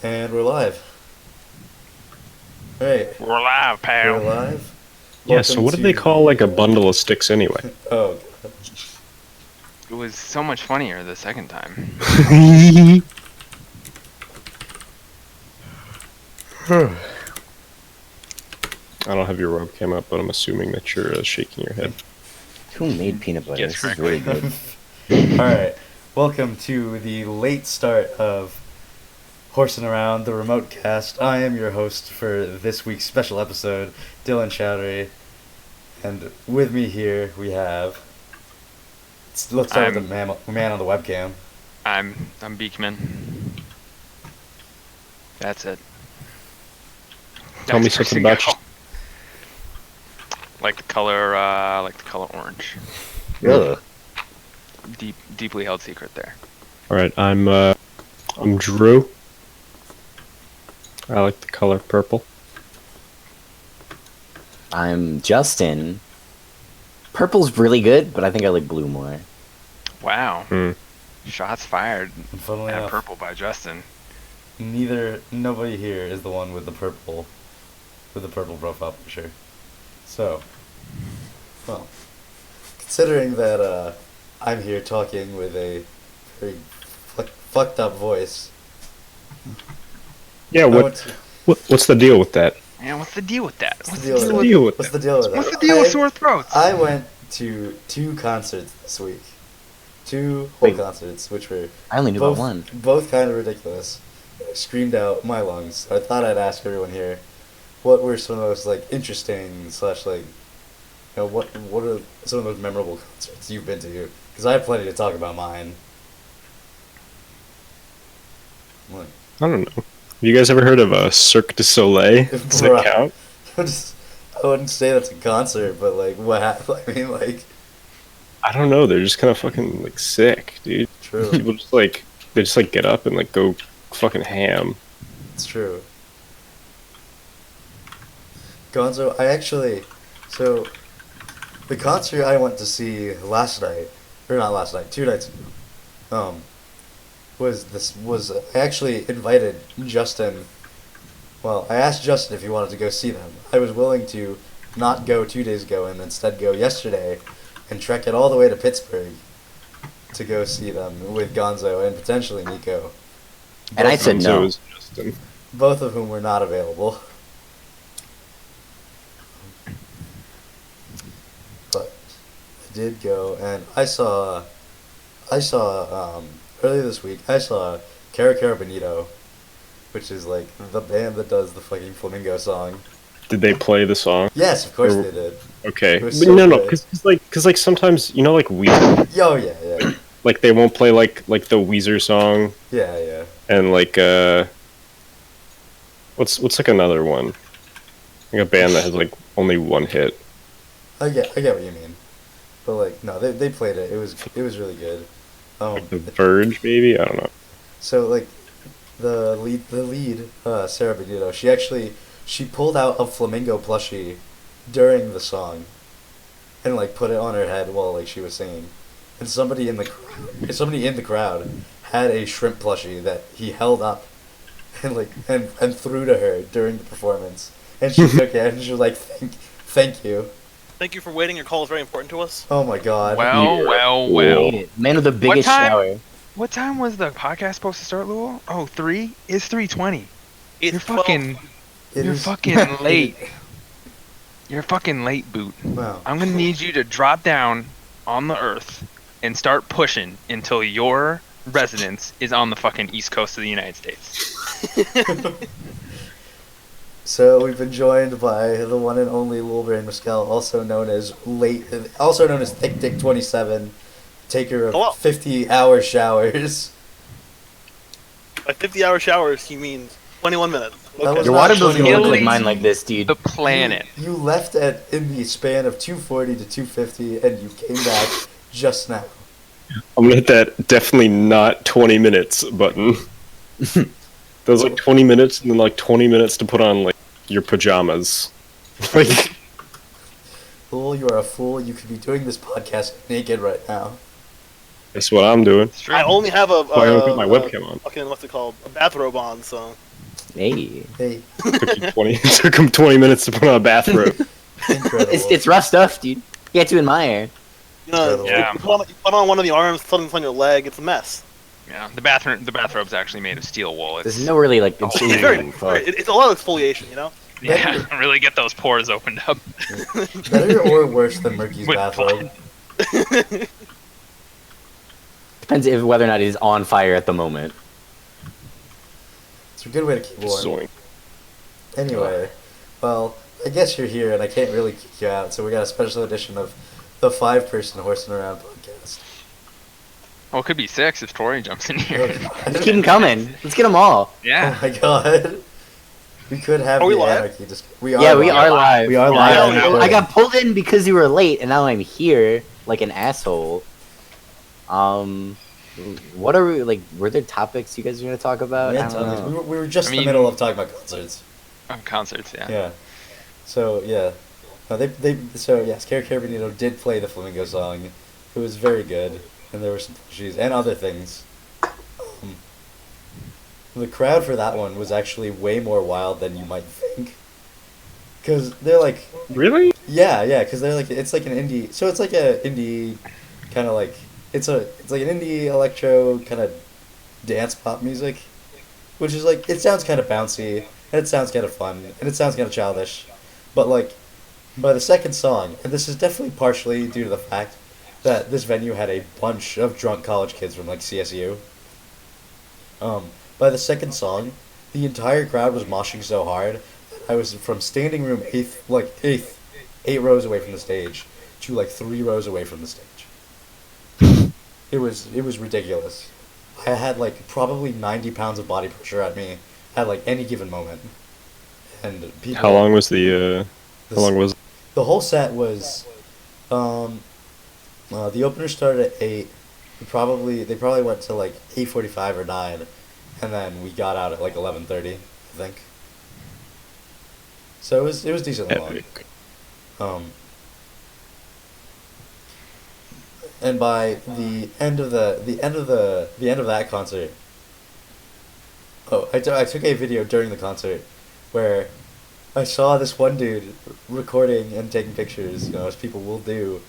And we're live. Alright, We're live, pal. we're live. Yeah, so what did they call like a bundle of sticks anyway? Oh, God. It was so much funnier the second time. I don't have your webcam up, but I'm assuming that you're shaking your head. Who made peanut butter? Yes, This Frank. is really good. Alright, welcome to the late start of Horsin Around, the remote cast. I am your host for this week's special episode, Dylan Chowdhury. And with me here we have... Let's start with the man on the webcam. I'm Beekman. That's it. Tell me That's something where about to you. go. Like the color orange. Ugh. Deeply held secret there. All right, I'm Drew. I like the color purple. I'm Justin. Purple's really good, but I think I like blue more. Wow. Hmm. Shots fired And funnily at enough, purple by Justin. nobody here is the one with the purple profile picture. So, well, considering that I'm here talking with a very fucked up voice. Yeah, I went to- what's the deal with that? Man, what's the deal with that? What's the deal with What's the that? deal with What's the deal with that? What's the deal with sore throats? I went to two concerts this week. Two whole Wait. concerts, which were I only knew both, about one. both kind of ridiculous. I screamed out my lungs. So I thought I'd ask everyone here, what were some of those interesting / what are some of those memorable concerts you've been to? Because I have plenty to talk about mine. What? I don't know. Have you guys ever heard of a Cirque du Soleil? Does that Bruh. count? I wouldn't say that's a concert, but what happened? I mean, I don't know. They're just kind of fucking sick, dude. true. People just they get up and go fucking ham. It's true. Gonzo, so the concert I went to see last night, or not last night, 2 nights ago, I actually invited Justin. Well, I asked Justin if he wanted to go see them. I was willing to not go 2 days ago and instead go yesterday and trek it all the way to Pittsburgh to go see them with Gonzo and potentially Nico. And I said So no. is Justin. Both of whom were not available. But I did go, and I saw earlier this week, I saw Cara Cara Bonito, which is the band that does the fucking Flamingo song. Did they play the song? Yes, of course Or- they did. Okay, It was but so no, good. because sometimes Weezer, Oh, yeah. they won't play like the Weezer song Yeah. and what's another one, a band that has only one hit. I get what you mean. But, no, they played it. It was really good. The Verge, maybe, I don't know. So the lead Sarah Benito, she pulled out a flamingo plushie during the song, and put it on her head while she was singing, and somebody in the crowd had a shrimp plushie that he held up, and and threw to her during the performance, and she took it and she was like, thank you. Thank you for waiting. Your call is very important to us. Oh my god. Well. Man with the biggest time? shower. What time was the podcast supposed to start, Lou? Oh, 3? It's 3:20. It's You're 12. fucking... It You're is- fucking late. You're fucking late, Boot. Wow. I'm gonna need you to drop down on the earth and start pushing until your residence is on the fucking east coast of the United States. So we've been joined by the one and only Lil Brain Mescal, also known as Thick Dick 27, taker of Hello. 50-hour showers. By 50-hour showers, he means 21 minutes. That Okay. was Your not water bill's gonna look like Killing mine like this, dude. The planet. You left in the span of 240 to 250, and you came back just now. I'm gonna hit that definitely not 20 minutes button. That was 20 minutes and then 20 minutes to put on your pajamas. Lil, you are a fool. You could be doing this podcast naked right now. That's what I'm doing. It's true. I only have Why don't I put my webcam on? Fucking, what's it called? A bathrobe on, so. Hey. Hey, Took him 20 minutes to put on a bathrobe. incredible. It's rough stuff, dude. You have to admire. You know, Incredible. Yeah. you put on one of the arms, something's on your leg. It's a mess. Yeah, the bathrobe's actually made of steel wool. It's, There's no really like It's insinuating. Fuck. it's a lot of exfoliation, you know. yeah, really get those pores opened up. Better or worse than Murky's With bathrobe? Depends if whether or not he's on fire at the moment. It's a good way to keep warm. Zoink. Anyway, well, I guess you're here, and I can't really kick you out, so we got a special edition of the 5-person Horsing Around podcast. Oh, it could be 6 if Tori jumps in Oh, here. Let's keep them coming. Let's get them all. Yeah. my god. We could have Are we the live? anarchy. We are Yeah, we live. are live. We are Yeah, live. yeah, on yeah. recording. I got pulled in because you were late, and now I'm here like an asshole. What are we like? Were there topics you guys were gonna talk about? We I had don't tons. know. We were just I in the mean- middle of talking about concerts. Concerts, yeah. Yeah. So yeah, so yes, Cara Benito did play the Flamingo song. It was very good, and there were some plushies and other things. The crowd for that one was actually way more wild than you might think. Cause they're like, Really? yeah, cause they're like, it's like an indie, so it's like a indie, kind of like, it's like an indie electro kind of dance pop music, which is like, it sounds kind of bouncy, and it sounds kind of fun, and it sounds kind of childish, but like, by the second song, and this is definitely partially due to the fact that this venue had a bunch of drunk college kids from like CSU. By the second song, the entire crowd was moshing so hard that I was from standing room eighth, 8 rows away from the stage, to like 3 rows away from the stage. It was ridiculous. I had like probably 90 pounds of body pressure at me at like any given moment, and people. How long was the? How long was? The whole set was, the opener started at 8. They probably went to like 8:45 or 9, and then we got out at like 11:30, I think. So it was decently long. Epic. And by the end of that concert, I took a video during the concert where I saw this one dude recording and taking pictures, as people will do,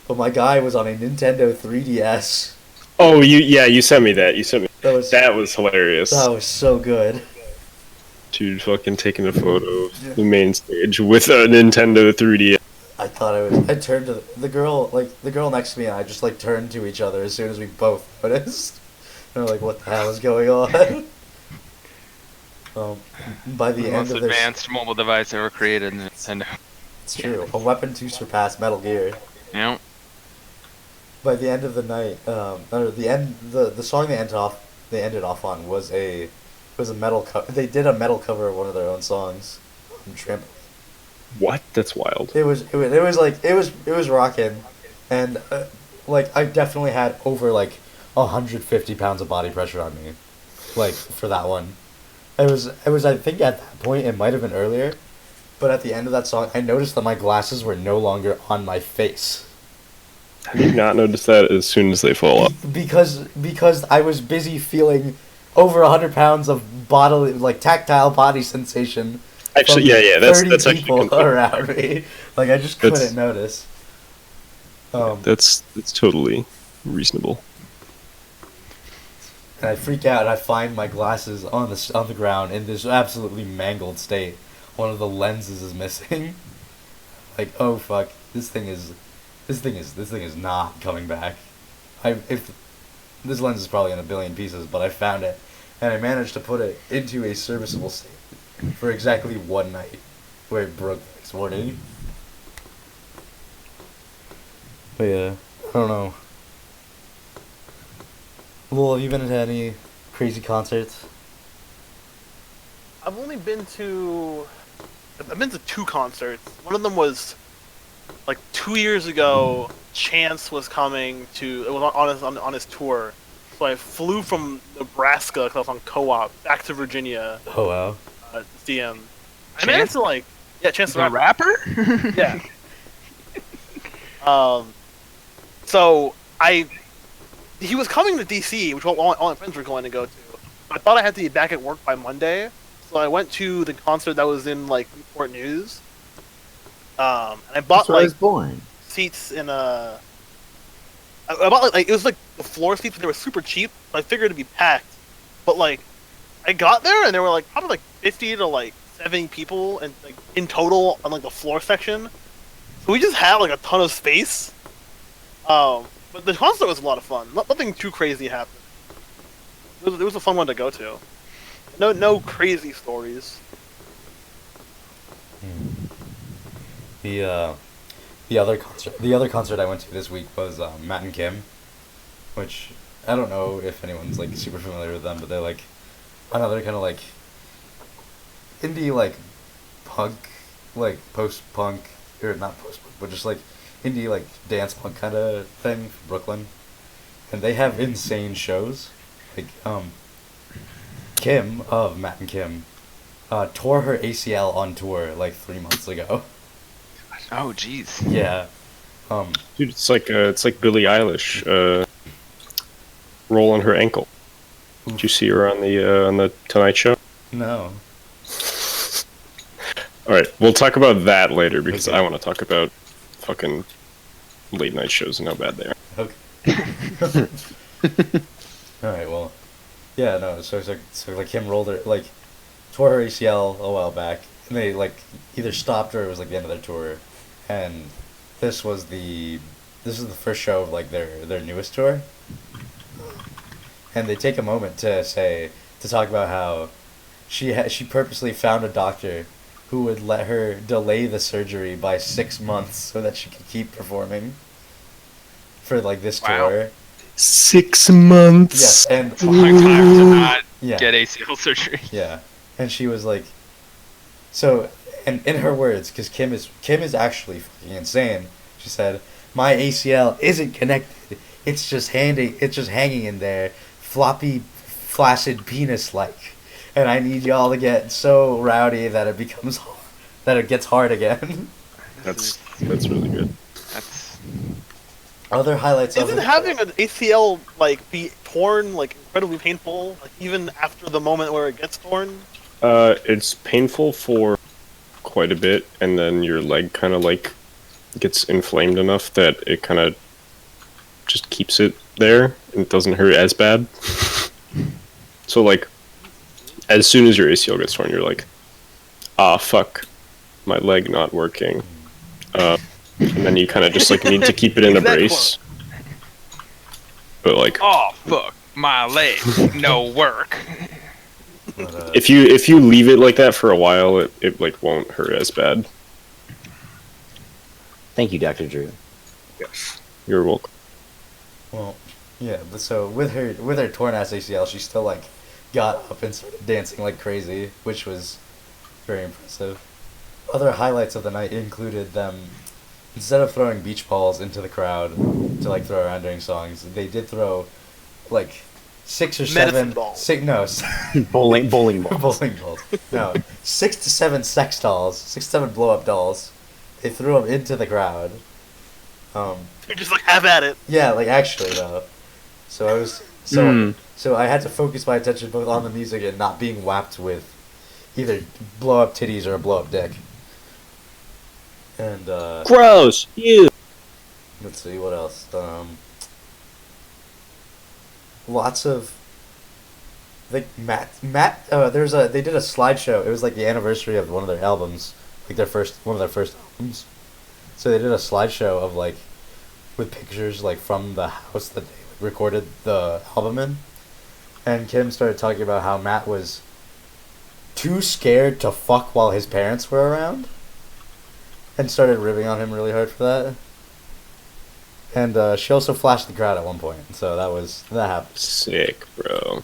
but my guy was on a Nintendo 3DS. Oh, you sent me that. That was Hilarious. that was so good. Dude, fucking taking a photo of the main stage with a Nintendo 3DS. I thought I turned to the girl next to me, and I just like turned to each other as soon as we both noticed. And we're like, what the hell is going on? By the The end most of this, advanced mobile device ever created, Nintendo. it's true, a weapon to surpass Metal Gear. Yeah. By the end of the night, or the song they ended off on was a metal cover. They did a metal cover of one of their own songs, Tramp. What? That's wild. It was rocking, and like I definitely had over like 150 pounds of body pressure on me, like for that one. It was I think at that point it might have been earlier, but at the end of that song I noticed that my glasses were no longer on my face. Have you not noticed that as soon as they fall off? Because I was busy feeling over 100 pounds of bodily, like tactile body sensation. Actually, from yeah, 30 that's actually people completely- around me. Like I just That's- couldn't notice. That's totally reasonable. And I freak out and I find my glasses on the ground in this absolutely mangled state. One of the lenses is missing. Like, oh fuck, this thing is not coming back. If this lens is probably in a billion pieces, but I found it, and I managed to put it into a serviceable state for exactly one night, where it broke the next morning. But yeah, I don't know. Well, have you been to any crazy concerts? I've been to 2 concerts. One of them was like 2 years ago. Chance was coming to. It was on his tour. So I flew from Nebraska because I was on co-op back to Virginia Oh wow. to see him. I managed to Chance the The Rapper. rapper? Yeah. So he was coming to DC, which all my friends were going to go to. I thought I had to be back at work by Monday, So I went to the concert that was in like Newport News, and I bought That's where I like was born. seats in a. I bought like it was like the floor seats, but they were super cheap. So I figured it'd be packed, but like I got there and there were like probably like 50 to like 70 people and like in total on like the floor section. So we just had like a ton of space. But the concert was a lot of fun. Nothing too crazy happened. It was a fun one to go to. No crazy stories. The other concert I went to this week was Matt and Kim, which I don't know if anyone's like super familiar with them, but they're like another kind of like indie like punk, like post punk or not post punk, but just like indie like dance punk kind of thing from Brooklyn, and they have insane shows. Like Kim of Matt and Kim tore her ACL on tour like 3 months ago. Oh, jeez. Yeah. Dude, it's like Billie Eilish rolling her ankle. Did you see her on the Tonight Show? No. All right, we'll talk about that later because Okay. I want to talk about fucking late night shows and how bad they are. Okay. All right. Well, yeah. No. So like Kim rolled her like tore her ACL a while back, and they like either stopped or it was like the end of their tour, and this was the first show of like their newest tour, and they take a moment to talk about how she purposely found a doctor who would let her delay the surgery by 6 months so that she could keep performing for like this Wow. tour. 6 months. Yes, and It's a long time to not Yeah. get ACL surgery. yeah, and she was like, so, and in her words, because Kim is actually fucking insane. She said, "My ACL isn't connected. It's just hanging in there, floppy, flaccid penis like, and I need y'all to get so rowdy that it gets hard again." That's really good. That's Other highlights of Isn't having an ACL like be torn like incredibly painful, like even after the moment where it gets torn? It's painful for quite a bit, and then your leg kind of like gets inflamed enough that it kind of just keeps it there and it doesn't hurt as bad. So like, as soon as your ACL gets torn, you're like, ah, fuck, my leg not working. And then you kind of just like need to keep it in a Exact brace. But like, oh fuck my leg, no work. But, if you leave it like that for a while, it like won't hurt as bad. Thank you, Dr. Drew. Yes, you're welcome. well, yeah, but so with her torn ass ACL, she still like got up and started dancing like crazy, which was very impressive. Other highlights of the night included them, instead of throwing beach balls into the crowd to like throw around during songs, they did throw like 6 or Medicine 7 balls. Bowling ball. bowling balls. No, 6 to 7 sex dolls, 6 to 7 blow up dolls. They threw them into the crowd. You're just like have at it. Yeah, like actually though. So I was so I had to focus my attention both on the music and not being whacked with either blow up titties or a blow up dick. And Gross. You. let's see what else. Lots of like Matt. They did a slideshow. It was like the anniversary of one of their albums, like one of their first albums. So they did a slideshow of like with pictures like from the house that they recorded the album in, and Kim started talking about how Matt was too scared to fuck while his parents were around, and started ribbing on him really hard for that. And she also flashed the crowd at one point, so that happened. Sick, bro.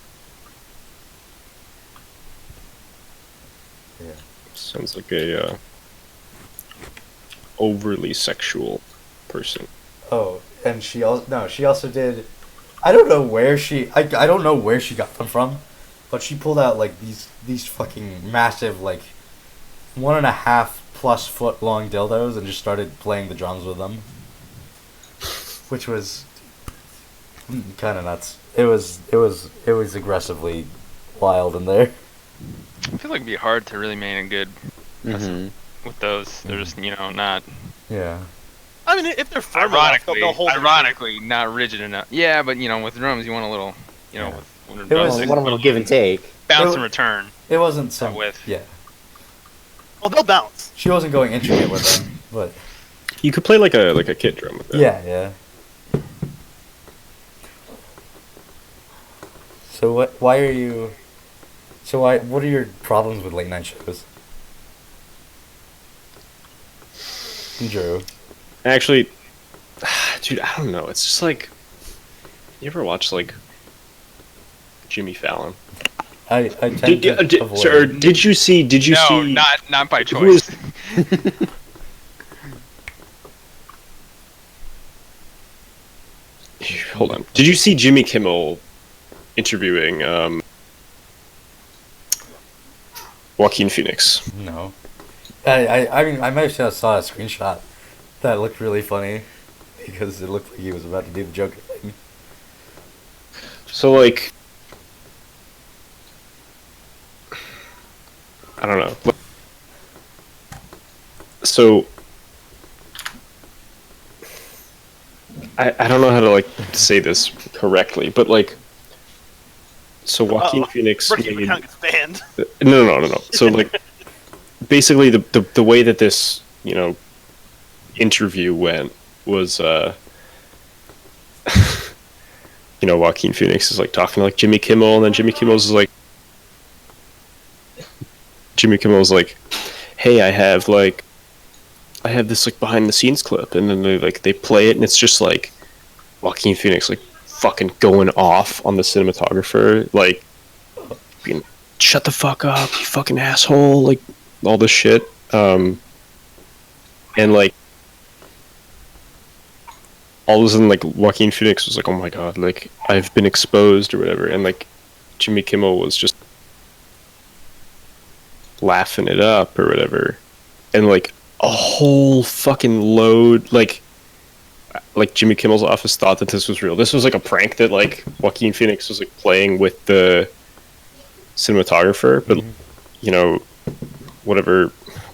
Yeah. Sounds like a overly sexual person. Oh, and she also did. I don't know where I don't know where she got them from, but she pulled out like these fucking massive like 1.5+ foot long dildos and just started playing the drums with them, which was kind of nuts. It was aggressively wild in there. I feel like it'd be hard to really make a good Hmm. with those. They're just not Yeah. I mean, if they're firm enough, they'll hold it. ironically not rigid enough. Yeah, but with drums you want a little, Yeah. with It drums, was- Well, what a little give and take. bounce it- and return. It wasn't some. With. Yeah. Well, they'll bounce. She wasn't going intricate with them, but You could play like a kit drum with that. yeah. So what? Why are you? So why? What are your problems with late night shows? Drew. Actually, dude, I don't know. It's just like, you ever watch like Jimmy Fallon? I tend to avoid. Sir, did you see? Did you No, see? not by Who is- choice. Hold on. Did you see Jimmy Kimmel interviewing Joaquin Phoenix? No. I mean, I might have just saw a screenshot that looked really funny because it looked like he was about to do the Joker thing. So like, I don't know. So I don't know how to like say this correctly, but like, so Joaquin Phoenix Ricky made, McCown gets banned. no. So like, basically the way that this interview went was Joaquin Phoenix is like talking to like Jimmy Kimmel, and then Jimmy Kimmel's like, hey, I have this like behind the scenes clip, and then they play it, and it's just like Joaquin Phoenix like fucking going off on the cinematographer, like being, shut the fuck up, you fucking asshole, like all this shit, and like all of a sudden like Joaquin Phoenix was like, oh my god, like I've been exposed or whatever, and like Jimmy Kimmel was just laughing it up or whatever, and like a whole fucking load like Jimmy Kimmel's office thought that this was real. This was like a prank that like Joaquin Phoenix was like playing with the cinematographer, but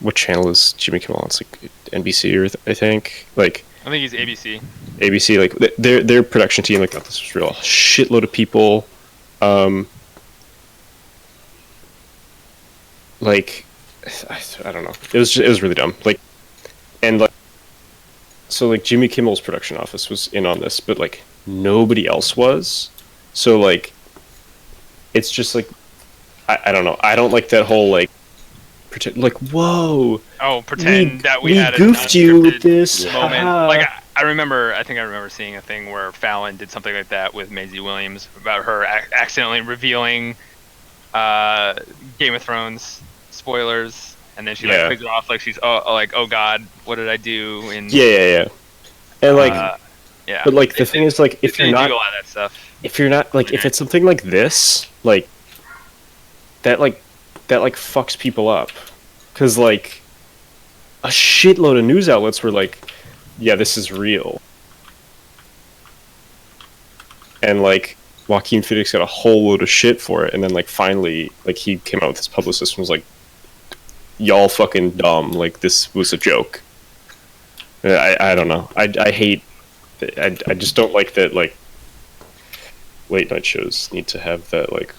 what channel is Jimmy Kimmel on? It's like NBC or I think like I think he's ABC. ABC, like their production team like thought this was real. A shitload of people like I don't know. It was really dumb. Like, and like, so like Jimmy Kimmel's production office was in on this, but like nobody else was. So like, it's just like, I don't know. I don't like that whole like, pretend like whoa. Oh, pretend that we had a goofed you with unscripted this moment. haha. Like I think I remember seeing a thing where Fallon did something like that with Maisie Williams about her accidentally revealing Game of Thrones spoilers, and then she like plays it off like she's oh god, what did I do? And yeah. And like, yeah. but like the thing is like if they you're not do a lot of that stuff. if you're not like if it's something like this like that fucks people up, because like a shitload of news outlets were like, yeah, this is real, and like Joaquin Phoenix got a whole load of shit for it, and then like finally like he came out with his publicist and was like, y'all fucking dumb, like this was a joke. I don't know. I hate. I just don't like that. Like late night shows need to have that. Like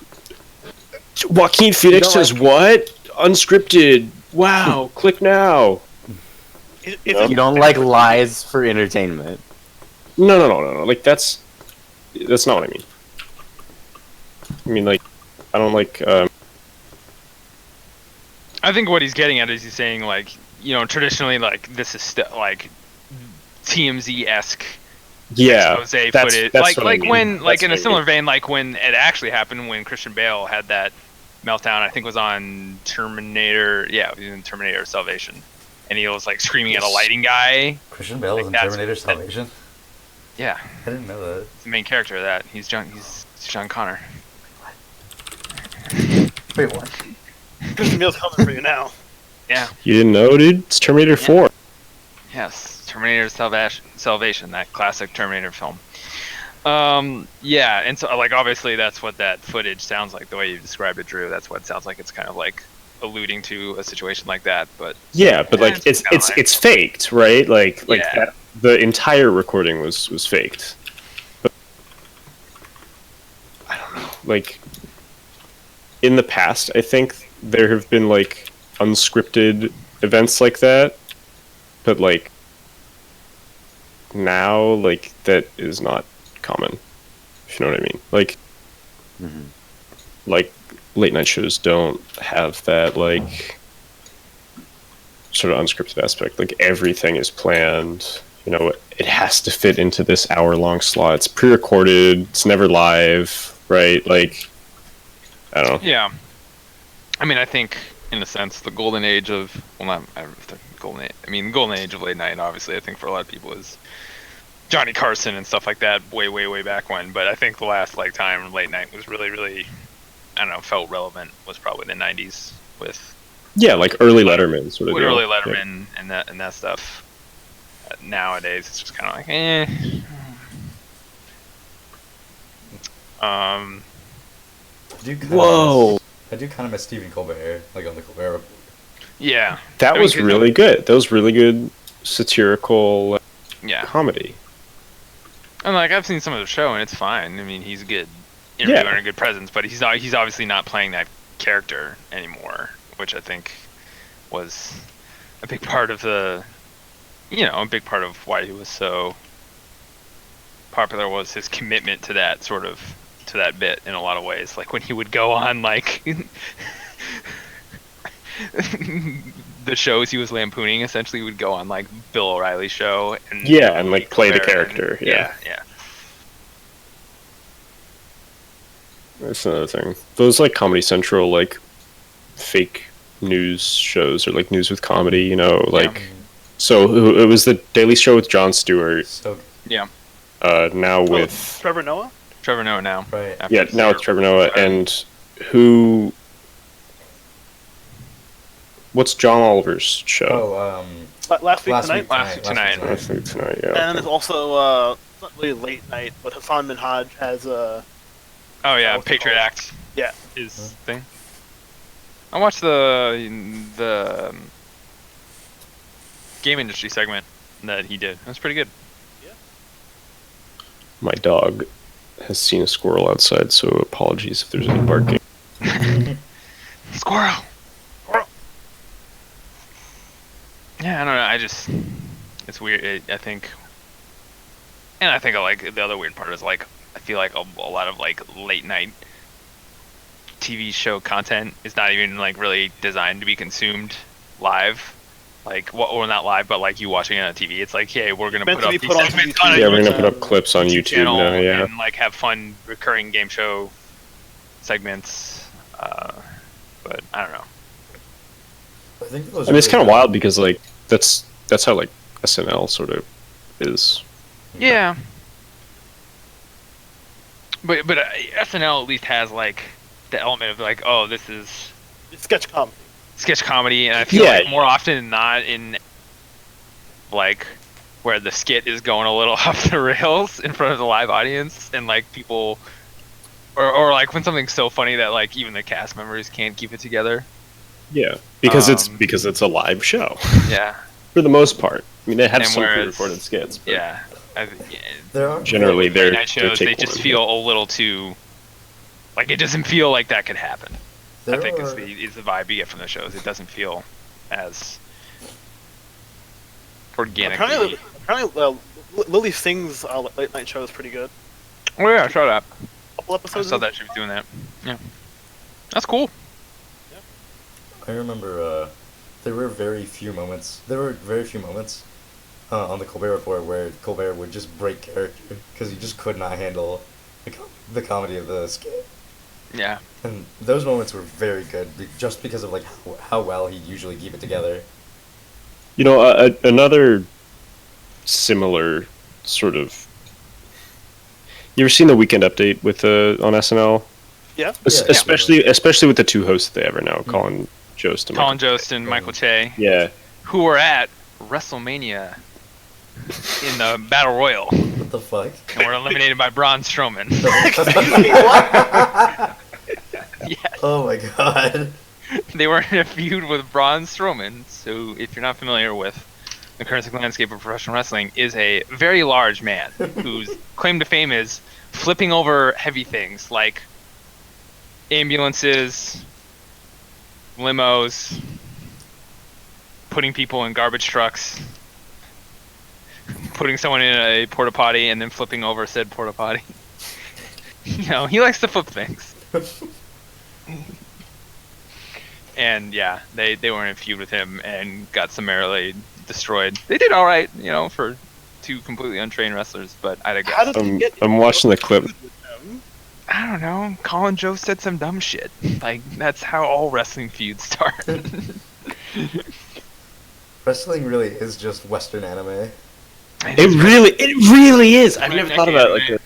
Joaquin Phoenix says what? Unscripted. Wow. Click now. You don't like lies for entertainment. No. Like that's not what I mean. I mean like I don't like. I think what he's getting at is he's saying like traditionally like this is like TMZ-esque expose footage, like when like in a similar vein like when it actually happened when Christian Bale had that meltdown. I think it was on Terminator. Yeah, it was in Terminator Salvation, and he was like screaming at a lighting guy. Christian Bale was in Terminator Salvation. Yeah, I didn't know that. He's the main character of that. He's John Connor. Wait, what? Christian Bale's coming for you now. Yeah. You didn't know, dude? It's Terminator 4. Yes, Terminator Salvation, that classic Terminator film. Yeah, and so like obviously that's what that footage sounds like. The way you described it, Drew, that's what it sounds like. It's kind of like alluding to a situation like that, but yeah, but like it's faked, right? Like that, the entire recording was faked. But, I don't know. Like in the past, I think there have been like unscripted events like that, but like now, like that is not common. If you know what I mean. Like, like late night shows don't have that like sort of unscripted aspect. Like everything is planned. You know, it has to fit into this hour-long slot. It's pre-recorded. It's never live, right? Like, I don't know. Yeah. I mean, I think in a sense the golden age of the golden age of late night. Obviously, I think for a lot of people is Johnny Carson and stuff like that way back when. But I think the last like time late night was really, I don't know, felt relevant was probably the 90s with like early Letterman sort of deal. Early Letterman and that stuff. Nowadays it's just kind of like I do kind of miss Stephen Colbert, like on the Colbert Report. Yeah, that was really good. That was really good satirical comedy. And like I've seen some of the show and it's fine. I mean, he's a good interviewer and a good presence, but he's obviously not playing that character anymore, which I think was a big part of why he was so popular, was his commitment to that bit in a lot of ways. Like when he would go on like the shows he was lampooning, essentially would go on like Bill O'Reilly's show and like play the character. Yeah. That's another thing. Those like Comedy Central like fake news shows or like news with comedy, you know, like so it was the Daily Show with Jon Stewart. Now with Trevor Noah now. Right. Yeah, now it's Trevor Noah and what's John Oliver's show? Last Week Tonight. Yeah. And then there's also it's not really late night, but Hassan Minhaj has Patriot Act. Yeah, his thing. I watched the game industry segment that he did. It was pretty good. Yeah. My dog has seen a squirrel outside, so apologies if there's any barking. Squirrel. Yeah, I don't know. It's weird. I think like the other weird part is like I feel like a lot of like late night TV show content is not even like really designed to be consumed live. Like, or not live, but like you watching it on TV. It's like, hey, we're gonna put up these segments on we're gonna put up clips on YouTube now, and like have fun recurring game show segments. But I don't know. I mean, it's kind of wild because like that's how like SNL sort of is. Yeah. But SNL at least has like the element of like, oh, this is sketch comedy, and I feel like more often than not in like where the skit is going a little off the rails in front of the live audience, and like people or like when something's so funny that like even the cast members can't keep it together. Yeah, because it's a live show. Yeah. For the most part. I mean, they have some pre-recorded skits. But generally they're shows. They just feel a little too like it doesn't feel like that could happen. I think is the vibe you get from the shows. It doesn't feel as organically. Apparently, Lily Singh's late night show is pretty good. Oh yeah, I saw that. A couple episodes. I saw that she was doing that. Yeah, that's cool. I remember there were very few moments on the Colbert Report where Colbert would just break character because he just could not handle the comedy of the skit. Yeah. And those moments were very good just because of like how well he'd usually keep it together. You know, another similar sort of. You ever seen the Weekend Update with on SNL? Yeah. Especially with the two hosts that they have right now, Colin Jost and Michael Che. Yeah. Who were at WrestleMania in the Battle Royal. What the fuck? And were eliminated by Braun Strowman. Yes. Oh my god. They were in a feud with Braun Strowman. So, if you're not familiar with the current landscape of professional wrestling, is a very large man whose claim to fame is flipping over heavy things like ambulances, limos, putting people in garbage trucks, putting someone in a porta potty and then flipping over said porta potty. You know, he likes to flip things. And yeah, they were in a feud with him and got summarily destroyed. They did all right, you know, for two completely untrained wrestlers, but I digress. I'm watching the clip. I don't know. Colin Joe said some dumb shit. Like, that's how all wrestling feuds start. Wrestling really is just Western anime. It really is. I've never thought about it like that.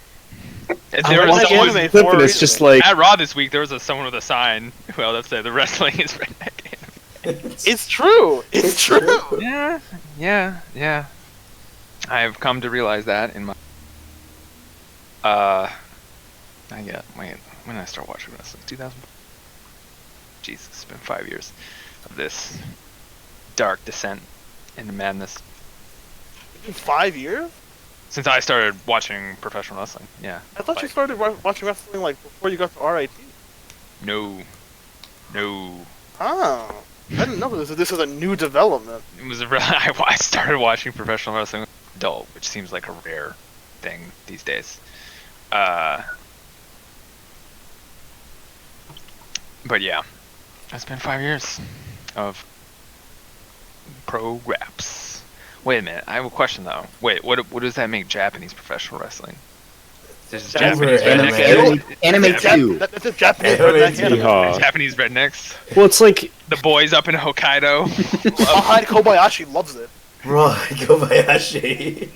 There was anime clip and it's just like at Raw this week. There was someone with a sign. Well, that's the wrestling is redneck anime. It's true. It's true. Yeah. I've come to realize that in my. When did I start watching wrestling? 2000. Jesus, it's been 5 years of this dark descent into madness. 5 years? Since I started watching professional wrestling, yeah. I thought you started watching wrestling like before you got to RIT. No. Oh, I didn't know this is a new development. It was I started watching professional wrestling adult, which seems like a rare thing these days. But yeah, it's been 5 years of pro raps. Wait a minute, I have a question though. Wait, what does that make Japanese professional wrestling? This is Japanese rednecks. Anime 2. That's a Japanese redneck anime. Japanese rednecks. well, it's like The boys up in Hokkaido. Ahad Kobayashi loves it. Right, Kobayashi.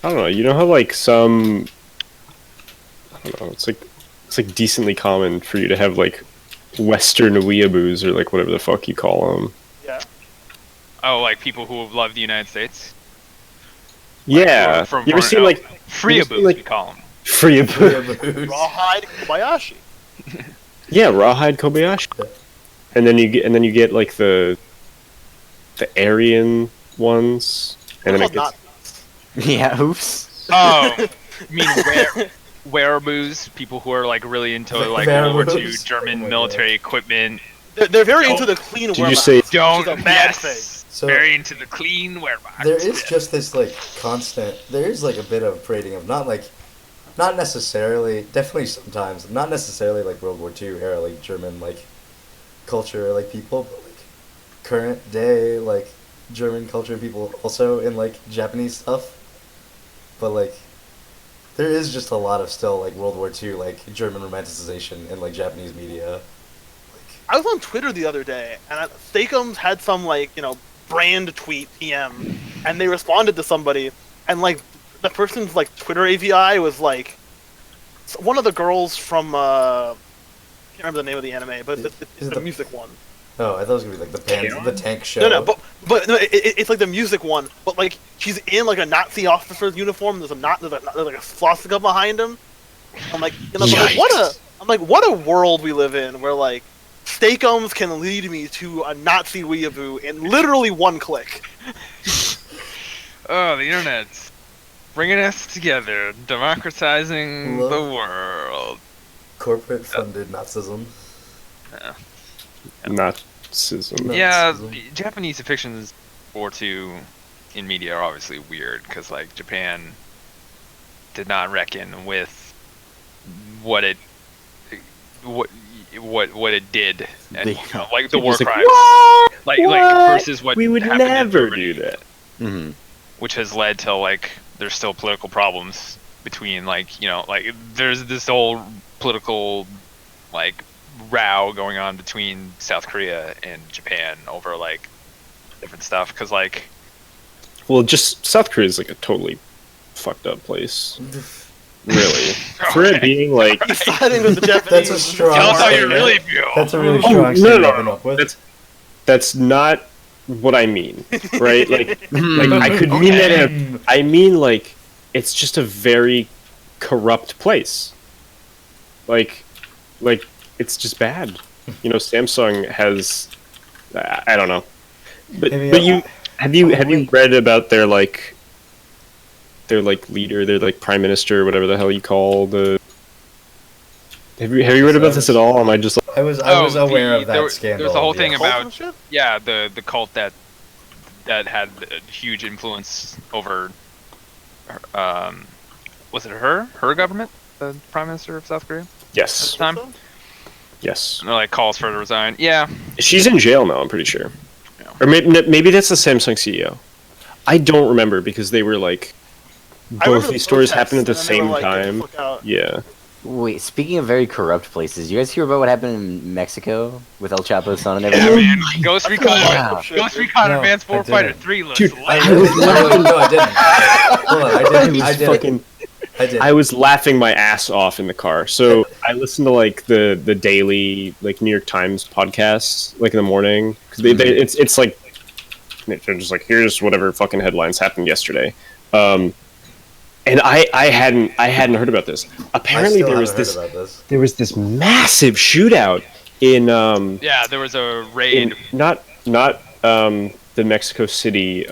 I don't know. You know how like some I don't know. It's like decently common for you to have like Western weeaboos or like whatever the fuck you call them. Yeah. Oh, like people who love the United States? Yeah. From you ever seen like Freeaboos, like we call them. Freeaboo? Rawhide Kobayashi. Yeah, Rawhide Kobayashi. And then you get like the Aryan ones, and then it gets Yeah, oops. Oh, you mean wereaboos? People who are like really into like World War II German military equipment. They're very into the clean Did you wearbox. say- Don't, Which is a bad yes. thing. So Very into the clean wearbox. there is just this like constant. There is like a bit of parading of not necessarily, definitely sometimes, not necessarily like World War II era like German like culture like people, but like current day like German culture people also in like Japanese stuff. But like there is just a lot of still like World War II like German romanticization in like Japanese media. I was on Twitter the other day, and Steakums had some like brand tweet PM, and they responded to somebody, and like the person's like Twitter AVI was like one of the girls from I can't remember the name of the anime, but it's the music one. Oh, I thought it was gonna be like the tank show. No, but no, it's like the music one, but like she's in like a Nazi officer's uniform. There's like a swastika behind him. I'm like, what a world we live in, where like Steakums can lead me to a Nazi weeaboo in literally one click. Oh, the internet's bringing us together, democratizing the world. Corporate funded Nazism. Nazism. Yeah, Nazism. Japanese depictions of War II in media are obviously weird because like Japan did not reckon with what it did, and like the war crimes, like versus what we would happened in never Germany, do that. Mm-hmm. which has led to like there's still political problems between like like there's this whole political like row going on between South Korea and Japan over like different stuff because like Well, just South Korea is like a totally fucked up place. Really, for it being like Siding with the Japanese. That's a strong tell us how you statement. really feel. That's a really strong statement to come up with. that's not what I mean, right? Like I could mean that. I mean like it's just a very corrupt place. Like it's just bad. You know, Samsung has, I don't know, but you have you read about their leader, their prime minister, whatever the hell you call the. Have you read about this at all? Or am I just? I was aware of that scandal. There's the whole thing yes. about the cult that had a huge influence over. Was it her government, the prime minister of South Korea? Yes. At the time? Yes. And like calls for her to resign. Yeah. She's in jail now, I'm pretty sure. Yeah. Or maybe that's the Samsung CEO. I don't remember because they were like both these stories happened at the same time. Yeah. Wait, speaking of very corrupt places, you guys hear about what happened in Mexico with El Chapo's son and everything? Yeah, man. Ghost Recon Advanced Warfighter 3 looks Dude, No, I didn't. Hold on, I did. I was laughing my ass off in the car. So I listened to like the daily New York Times podcasts in the morning because it's like they're just like, here's whatever fucking headlines happened yesterday. And I hadn't heard about this. Apparently there was this massive shootout in there was a raid. Not the Mexico City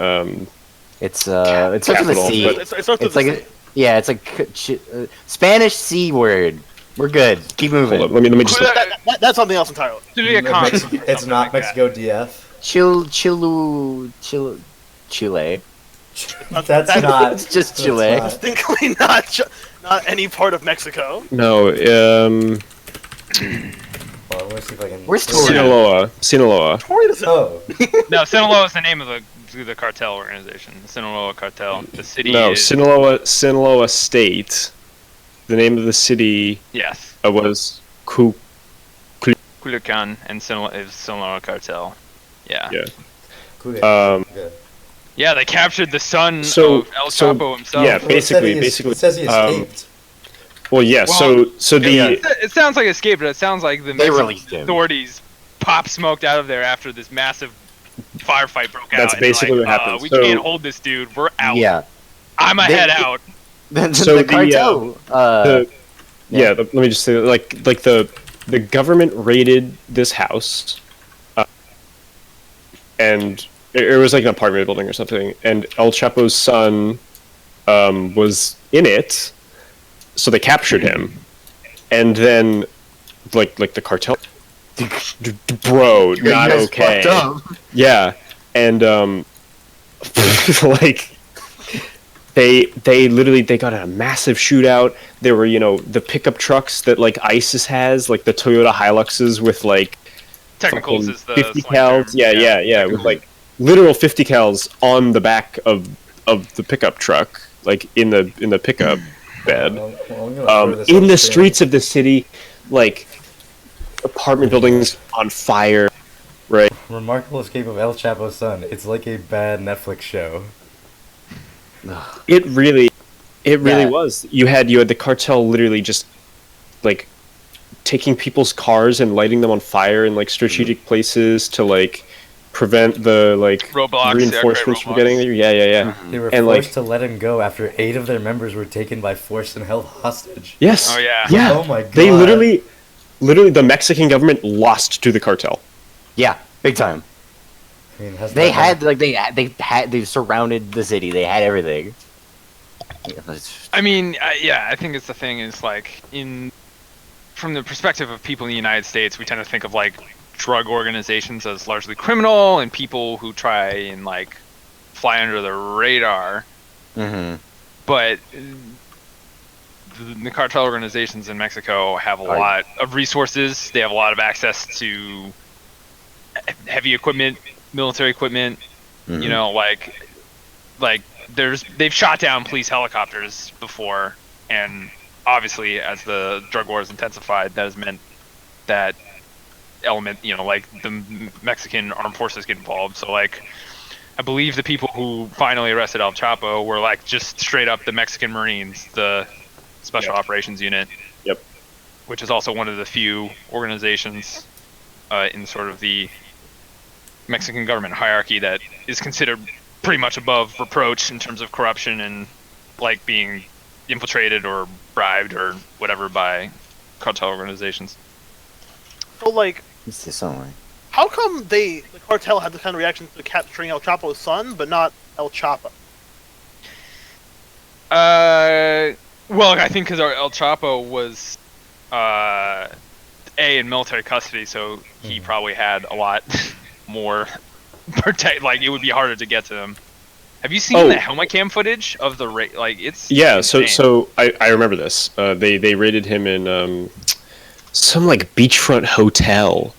it's starts with a C. It's like it's like Spanish C word. We're good. Keep moving. Hold up, let me just. That's something else entirely. It's not Mexico DF. Chile. That's not. It's just Chile. Distinctly not any part of Mexico. No. Well, let's see if I can. Where's Tori? Sinaloa. Oh. No, Sinaloa is the name of the cartel organization. The Sinaloa cartel. The city. No, is... Sinaloa State. The name of the city. Yes. Was Culiacan and Sinaloa cartel. Yeah. Yeah. Yeah, they captured the son of El Chapo himself. Yeah, basically. It says he escaped. Well, yeah. So the it sounds like escape, but it sounds like the Mexican authorities pop smoked out of there after this massive firefight broke out. That's basically what happened. We can't hold this dude. We're out. Yeah. I'm head out. So the cartel. Let me just say, the government raided this house, and it was like an apartment building or something, and El Chapo's son was in it, so they captured him, and then the cartel, bro, not okay. Yeah, and they literally got in a massive shootout. There were the pickup trucks that ISIS has, the Toyota Hiluxes with technicals is the 50 cals. Yeah, with literal 50 cals on the back of the pickup truck, in the pickup bed. In the streets of the city, apartment buildings on fire. Right. Remarkable escape of El Chapo's son. It's like a bad Netflix show. It really was. You had the cartel literally just taking people's cars and lighting them on fire in strategic places to prevent the roadblocks, reinforcements from getting there. Yeah. Mm-hmm. They were forced to let him go after 8 of their members were taken by force and held hostage. Yes. Oh yeah. Yeah. Oh my god. They literally the Mexican government lost to the cartel. Yeah, big time. I mean, they surrounded the city. They had everything. I mean, I think it's the thing is from the perspective of people in the United States, we tend to think of drug organizations as largely criminal and people who try and fly under the radar. Mm-hmm. But the cartel organizations in Mexico have a lot of resources. They have a lot of access to heavy equipment, military equipment. Mm-hmm. They've shot down police helicopters before, and obviously as the drug war has intensified, that has meant that element, the Mexican armed forces get involved. So I believe the people who finally arrested El Chapo were just straight up the Mexican Marines, the Special Operations Unit. Yep. Which is also one of the few organizations in sort of the Mexican government hierarchy that is considered pretty much above reproach in terms of corruption and like being infiltrated or bribed or whatever by cartel organizations. So like, This is somewhere. how come the cartel had the kind of reaction to capturing El Chapo's son, but not El Chapo? Well, I think because El Chapo was in military custody, so he probably had a lot more like it would be harder to get to him. Have you seen the helmet cam footage of the like? It's insane. So I remember this. They raided him in some like beachfront hotel,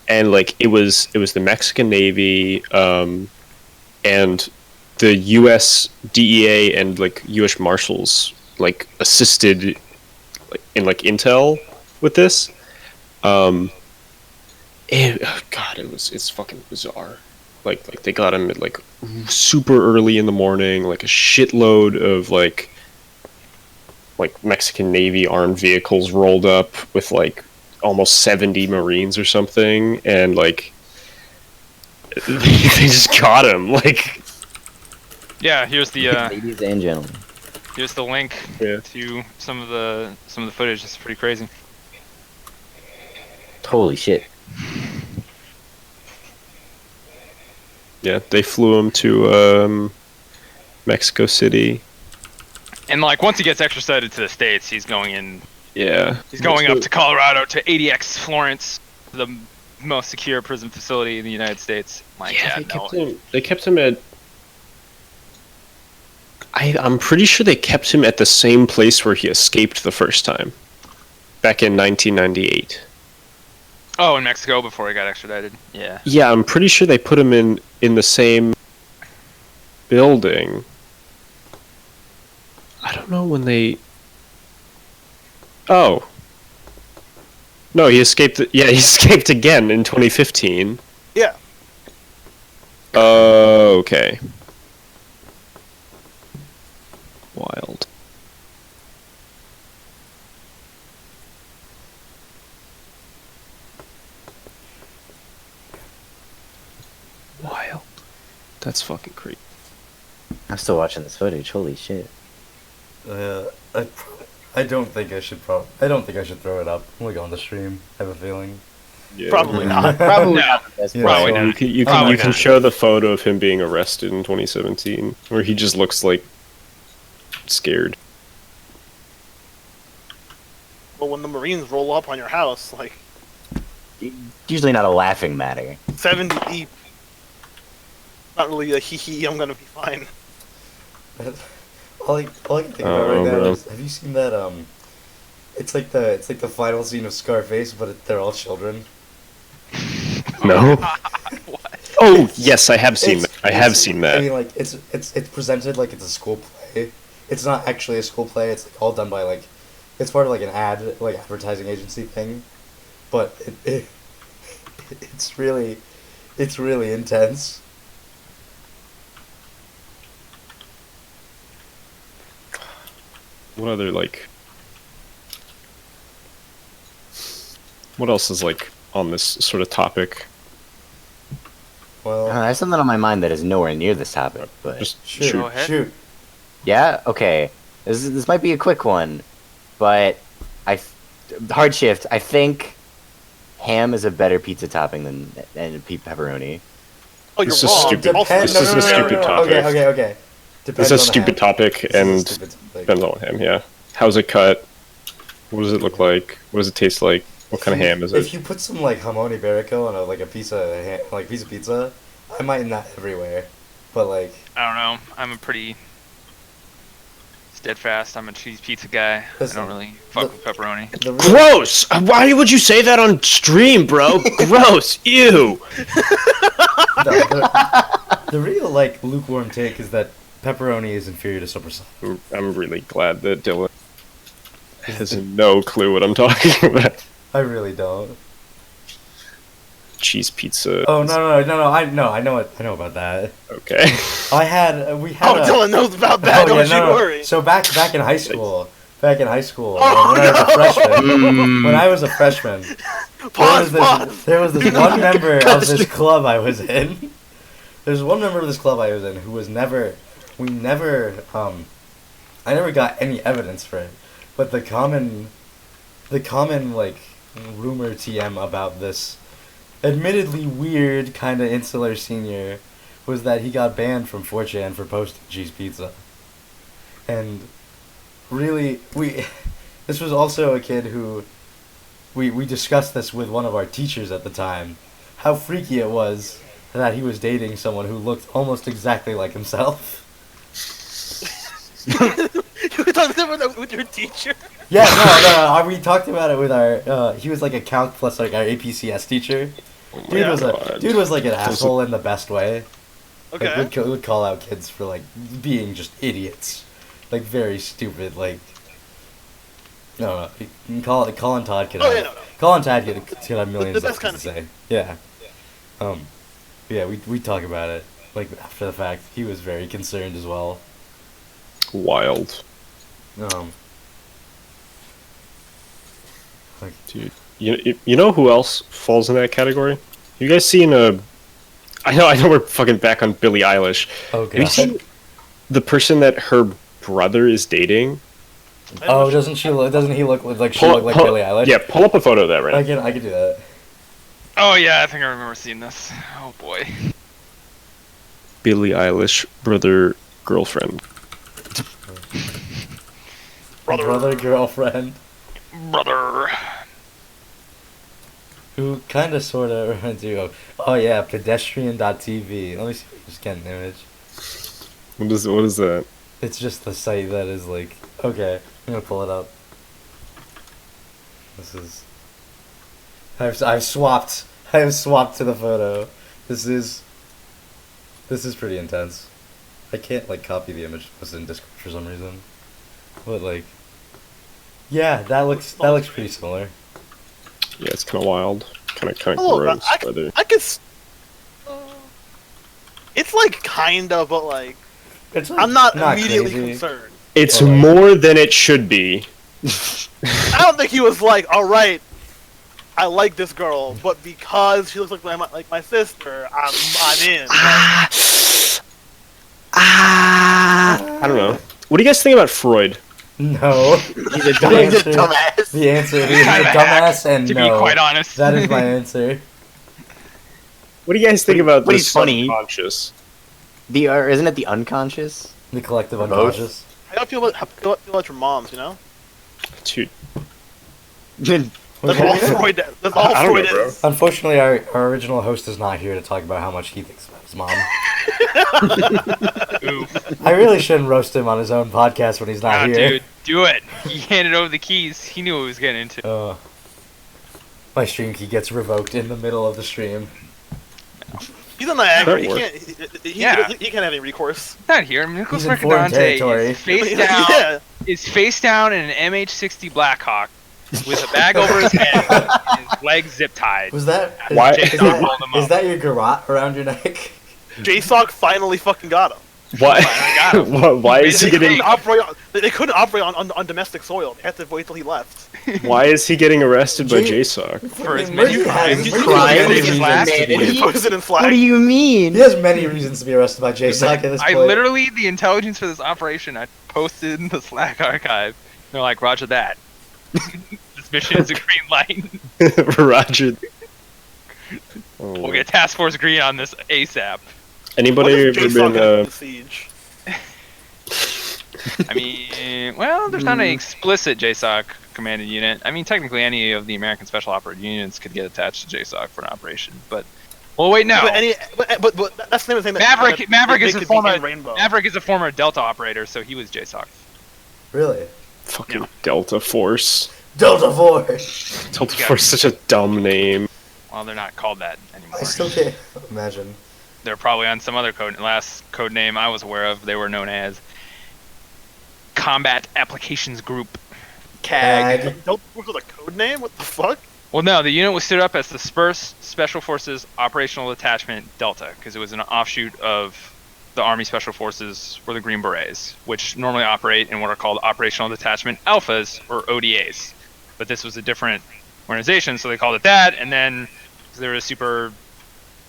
and like it was the Mexican Navy, and the U.S. DEA and like U.S. Marshals like assisted in like intel with this. It's fucking bizarre. Like they got him at like super early in the morning, like a shitload of like Mexican Navy armed vehicles rolled up with like almost 70 Marines or something, and like they just got him. Like, yeah, here's the ladies and gentlemen. Here's the link to some of the footage. It's pretty crazy. Holy shit. Yeah, they flew him to Mexico City. And like once he gets extradited to the States, he's going in. Yeah. He's going up to Colorado to ADX Florence, the most secure prison facility in the United States. They kept him at. I'm pretty sure they kept him at the same place where he escaped the first time, back in 1998. Oh, in Mexico before he got extradited. Yeah. Yeah, I'm pretty sure they put him in the same building. I don't know when they. Oh. No, he escaped. Yeah, he escaped again in 2015. Yeah. Okay. Wild. Wild. That's fucking creepy. I'm still watching this footage. Holy shit. I don't think I should throw it up like on the stream. I have a feeling. Yeah. Probably not. Probably No. not the best Yeah, Probably so not. You can show the photo of him being arrested in 2017, where he just looks like scared. Well, when the Marines roll up on your house, like Usually not a laughing matter. 70 deep. Not really a hee-hee, I'm gonna be fine. All I can think about right now is, have you seen that it's like the final scene of Scarface, but they're all children. No. Oh yes, I have seen that. I have seen that. I mean, like it's presented like it's a school play. It's not actually a school play. It's like all done by like, it's part of like an advertising agency thing, but it's really intense. What other like? What else is like on this sort of topic? Well, I have something on my mind that is nowhere near this topic, but Just shoot. yeah, okay. This might be a quick one, but hard shift. I think ham is a better pizza topping than pepperoni. Oh, you're This is wrong. stupid. Also, This is a stupid topic. Okay. This is a stupid topic, and depends on ham. Yeah. How's it cut? What does it look like? What does it taste like? What kind of ham is it? If you put some like jamon iberico on a piece of pizza, I might not everywhere, but like I don't know. I'm a pretty steadfast. I'm a cheese pizza guy. Listen, I don't really fuck with pepperoni. Gross! Why would you say that on stream, bro? Gross! Ew! The real like lukewarm take is that pepperoni is inferior to supersonic. I'm really glad that Dylan has no clue what I'm talking about. I really don't. Cheese pizza. Oh no! I know about that. Okay. We had. Oh, Dylan knows about that. Don't you worry. So back in high school, when I was a freshman, there was this one member of this club I was in. There's one member of this club I was in who was never. I never got any evidence for it, but the common like rumor TM about this admittedly weird kind of insular senior was that he got banned from 4chan for posting cheese pizza. And really, this was also a kid who we discussed this with one of our teachers at the time, how freaky it was that he was dating someone who looked almost exactly like himself. You were talking about that with your teacher? Yeah, no, we talked about it with our, he was like a calc plus like our APCS teacher. Dude was like an asshole in the best way. Okay. Like, would call out kids for like being just idiots. Like very stupid, like, no, Colin Todd could have, Colin Todd could have millions of things to say. Yeah. Yeah, we talk about it, like, after the fact. He was very concerned as well. Wild. Like, dude, you know who else falls in that category? You guys seen I know we're fucking back on Billie Eilish. oh god. Have you seen the person that her brother is dating? Oh, doesn't he look like Billie Eilish? Yeah, pull up a photo of that right now. I can do that. Oh yeah, I think I remember seeing this. Oh boy. Billie Eilish, brother, girlfriend. Brother, girlfriend. Brother. Who kind of sort of reminds you of, oh yeah, pedestrian.tv. Let me see if I can just get an image. What is that? It's just the site that is like, okay, I'm gonna pull it up. This is, I've swapped to the photo. This is pretty intense. I can't like copy the image, post it in Discord for some reason. But like, yeah, that looks pretty similar. Yeah, it's kind of wild, kind of Oh, gross. I could. It's like kind of, but like, It's like, I'm not immediately crazy. concerned. It's Well, like- more than it should be. I don't think he was like, all right, I like this girl, but because she looks like my sister, I'm in. I don't know. What do you guys think about Freud? No. He's a dumbass. The answer is a Kinda dumbass and To no. be quite honest. That is my answer. What do you guys think about but the he's funny. subconscious? Isn't it the unconscious? The collective Both. unconscious. I don't feel about your moms, you know? Dude, That's all Freud. That's all I don't Freud know, bro. is. Unfortunately, our original host is not here to talk about how much he thinks about his mom. Oof. I really shouldn't roast him on his own podcast when he's not Nah, here. dude, do it. He handed over the keys. He knew what he was getting into. My stream key gets revoked in the middle of the stream. He's on Niagara. That He can't have any recourse. Not here. Nicholas He's in foreign Mercadante territory. is face down. Yeah. Is face down in an MH-60 Blackhawk with a bag over his head and his legs zip tied. Was that? Why- Is that your garrote around your neck? JSOC finally fucking got him. why? got him. Why is he getting? They couldn't operate on domestic soil. They had to wait till he left. Why is he getting arrested by Jay- JSOC? For his Murphy many has crimes. many Crimes, reasons black. to be- He posted in flag. What do you mean? He has many reasons to be arrested by JSOC at this I point. literally, the intelligence for this operation, I posted in the Slack archive. They're like, Roger that. This mission is a green light. Roger. Oh, We'll get Task Force Green on this ASAP. anybody What ever if JSOC been? had the siege? I mean, well, there's not an explicit JSOC commanded unit. I mean, technically, any of the American Special Operative Units could get attached to JSOC for an operation, but well, wait, no. But that's the thing. Maverick is they a could former be in Rainbow. Maverick is a former Delta operator, so he was JSOC. Really? Fucking Yeah. Delta Force. Delta Force! Delta Yeah. Force is such a dumb name. Well, they're not called that anymore. I still can't imagine. They're probably on some other last code name I was aware of. They were known as Combat Applications Group, CAG. CAG. Don't look at the code name. What the fuck? Well, no, the unit was stood up as the SPURS Special Forces Operational Detachment Delta because it was an offshoot of the Army Special Forces or the Green Berets, which normally operate in what are called Operational Detachment Alphas or ODAs. But this was a different organization, so they called it that. And then there was a super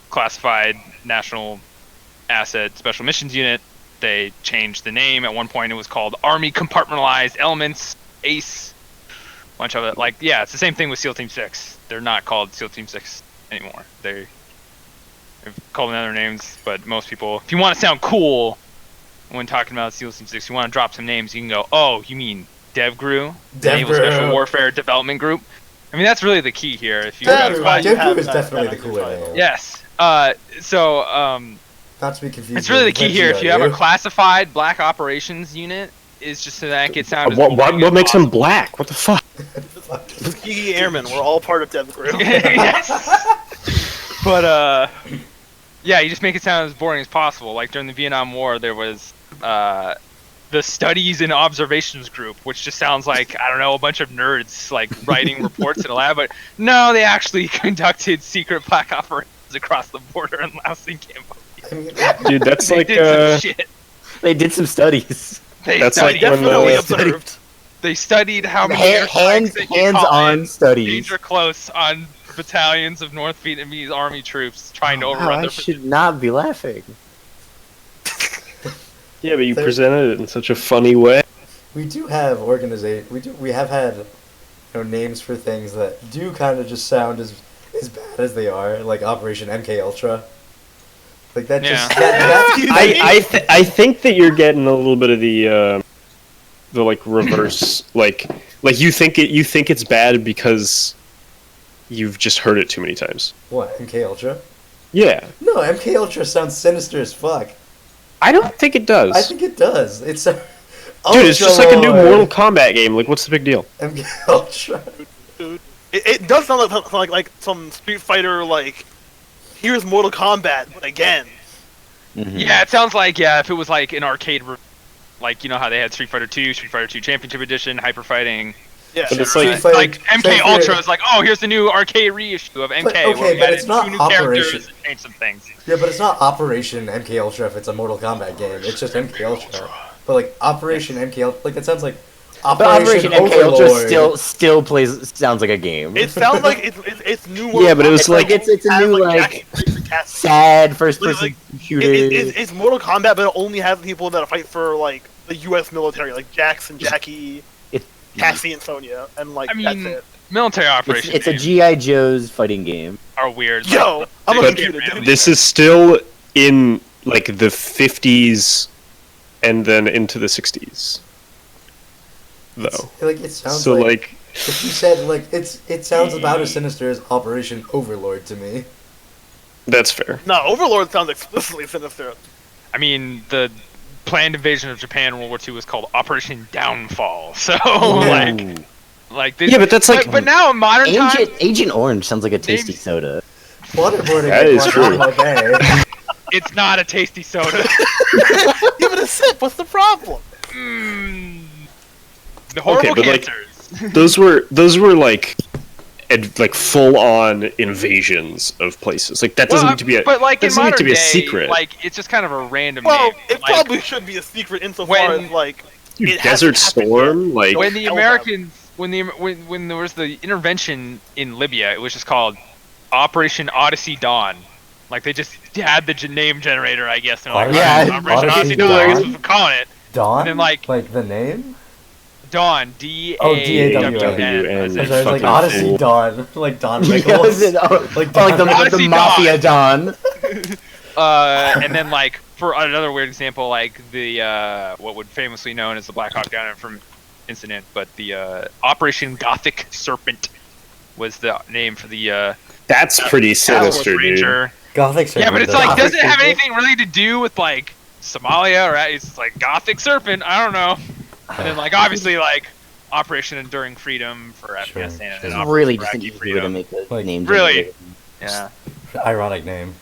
classified National Asset Special Missions Unit. they changed the name. At one point, it was called Army Compartmentalized Elements, ACE. Bunch of it. Like, yeah, it's the same thing with SEAL Team 6. They're not called SEAL Team 6 anymore. They've called them other names, but most people, if you want to sound cool when talking about SEAL Team 6, you want to drop some names, you can go, oh, you mean DevGru? Naval Special Warfare Development Group? I mean, that's really the key here. If you DevGru is definitely the cooler name. Yes. Not to be confused. It's really the key here. If you have a classified black operations unit, is just so that gets sound. What makes them black? What the fuck? Tuskegee Airmen. We're all part of DevGru. Yes. But yeah, you just make it sound as boring as possible. Like during the Vietnam War, there was the Studies and Observations Group, which just sounds like, I don't know, a bunch of nerds like writing reports in a lab. But no, they actually conducted secret black operations across the border in Laos and Cambodia. Dude, that's they like did some shit. They did some studies. That's like Definitely observed. They studied how many hands-on studies. Danger close on battalions of North Vietnamese army troops trying to overrun I should not be laughing. Yeah, but you presented it in such a funny way. We do have we have had names for things that do kind of just sound as bad as they are, like Operation MK Ultra. Like that just I think that you're getting a little bit of the like reverse like you think it's bad because you've just heard it too many times. What, MK Ultra? Yeah. No, MK Ultra sounds sinister as fuck. I don't think it does. I think it does. It's dude, it's just like a new Mortal Kombat game. Like, what's the big deal? MK Ultra. Dude, it does sound like some Street Fighter, like, here's Mortal Kombat, but again. Mm-hmm. Yeah, it sounds like, if it was like an arcade, like, you know how they had Street Fighter 2, Street Fighter 2 Championship Edition, Hyper Fighting. Yeah, but it's like MK Ultra is like, oh, here's the new arcade reissue of MK. But it's not Operation. And change some things. Yeah, but it's not Operation MK Ultra if it's a Mortal Kombat game. It's just MK Ultra. But like Operation MK Ultra, like it sounds like Operation MK Ultra still sounds like a game. It sounds like it's new. Yeah, but it was like it's a new like sad first-person shooter. It's Mortal Kombat, but it only has people that fight for like the U.S. military, like Jax and Jackie. Cassie and Sonya, and like that's it. Military operations. It's a G.I. Joe's fighting game. Are weird. Yo, I'm a computer, dude. This is still in like the 50s, and then into the 60s, though. Like it sounds so like if you said like it sounds about as sinister as Operation Overlord to me. That's fair. No, Overlord sounds explicitly sinister. I mean, the planned invasion of Japan in World War II was called Operation Downfall. So like this, yeah, but that's like. But now in modern times, Agent Orange sounds like a tasty soda. Waterboarding. That is true. It's not a tasty soda. Give it a sip. What's the problem? The horrible cancers. Like, those were like full on invasions of places. Like that doesn't need to be a. But like in modern day, a secret. Like it's just kind of a random well, name. It probably should be a secret insofar as like Desert Storm. Like when the Americans, when there was the intervention in Libya, it was just called Operation Odyssey Dawn. Like they just had the name generator, I guess. And like, Operation Odyssey Dawn. I guess what we're calling it. Dawn. And then like the name. Dawn, D-A-W-N. I was like Odyssey Dawn, like Don Rickles. like the Mafia Dawn. And then like for another weird example, like the what would famously known as the Black Hawk Down incident, but the Operation Gothic Serpent was the name for the. That's pretty sinister, dude. Gothic Serpent. Yeah, but it's like, does it have anything really to do with like Somalia, right? It's like Gothic Serpent. I don't know. And then, like, obviously, like, Operation Enduring Freedom for Afghanistan. It's really just an easy way to make the name. Really? Yeah. Ironic name.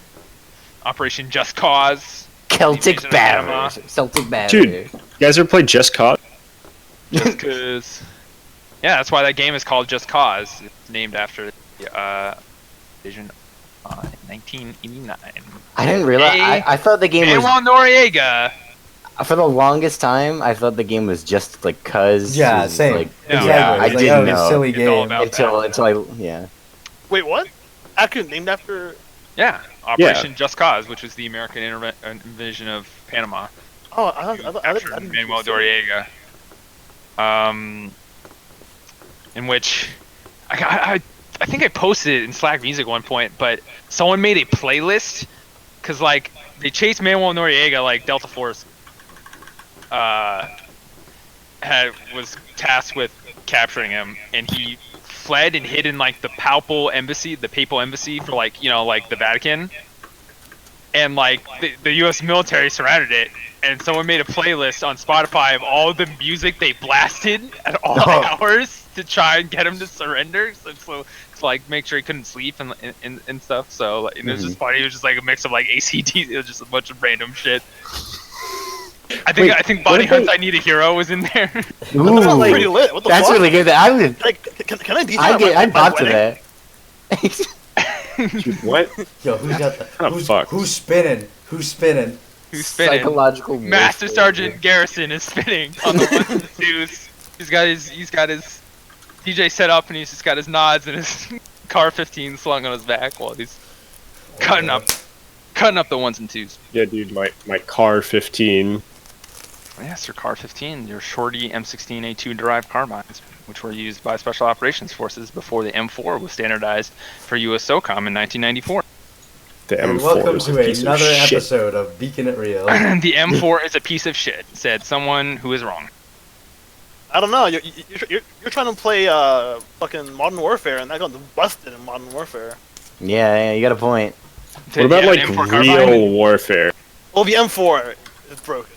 Operation Just Cause. Celtic Battle. Celtic Battle. Dude, you guys ever played Just Cause? Just Cause. Yeah, that's why that game is called Just Cause. It's named after the division 1989. I didn't realize. I thought the game was. Noriega. For the longest time, I thought the game was just like cuz. Yeah, same. Like, exactly. I didn't know. Silly game. Until I Wait, what? Actually named after. Yeah, Operation Just Cause, which was the American invasion of Panama. Oh, I didn't Manuel see Noriega. In which I think I posted it in Slack Music at one point, but someone made a playlist because like they chased Manuel Noriega, like Delta Force was tasked with capturing him, and he fled and hid in like the papal embassy for like, you know, like the Vatican, and like the U.S. military surrounded it, and someone made a playlist on Spotify of all the music they blasted at all hours to try and get him to surrender, so to like make sure he couldn't sleep and stuff. So like, it was just funny. It was just like a mix of like ACD. It was just a bunch of random shit. I think Bonnie Hunt's "I Need a Hero" was in there. Ooh, That's pretty lit. What the that's fuck? really good. I would. Like, can I DJ I'd pop to wedding? that. Dude, what? Yo, who's got the? fuck? Who's spinning? Who's spinning? Who's spinning? Psychological. Master warfare. Sergeant Garrison is spinning on the ones and twos. He's got his DJ set up, and he's just got his nods and his car 15 slung on his back while he's cutting up the ones and twos. Yeah, dude, my car 15. Yes, your car 15, your shorty M16A2 derived carbines, which were used by Special Operations Forces before the M4 was standardized for US SOCOM in 1994. The And M4 welcome is to a piece of another shit. episode of Beacon It Real. The M4 is a piece of shit, said someone who is wrong. I don't know. You're trying to play fucking Modern Warfare, and that got busted in Modern Warfare. Yeah, you got a point. What about Yeah, like an M4 real carbine? warfare? Well, the M4 is broken.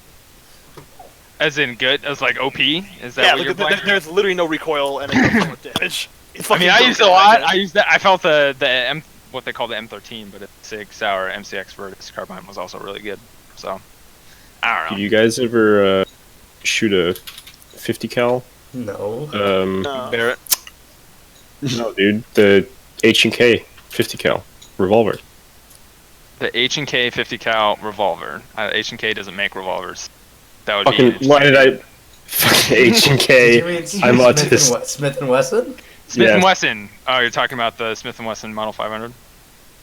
As in good? As like OP? Is that Yeah, what you're like, playing? there's literally no recoil and it does so much damage. It's I mean, fucking I used it a broken. lot. I used that. I felt the what they call the M13, but it's 6 hour MCX Vertus carbine was also really good. So I don't know. Did you guys ever shoot a 50 cal? No. No. Barrett? No, dude. The H&K 50 cal revolver. The H&K 50 cal revolver. H&K doesn't make revolvers. That would Fucking, be why did I... Fucking H&K. You mean I'm Smith autistic. Smith and Wesson? Smith Yeah. & Wesson. Oh, you're talking about the Smith & Wesson Model 500?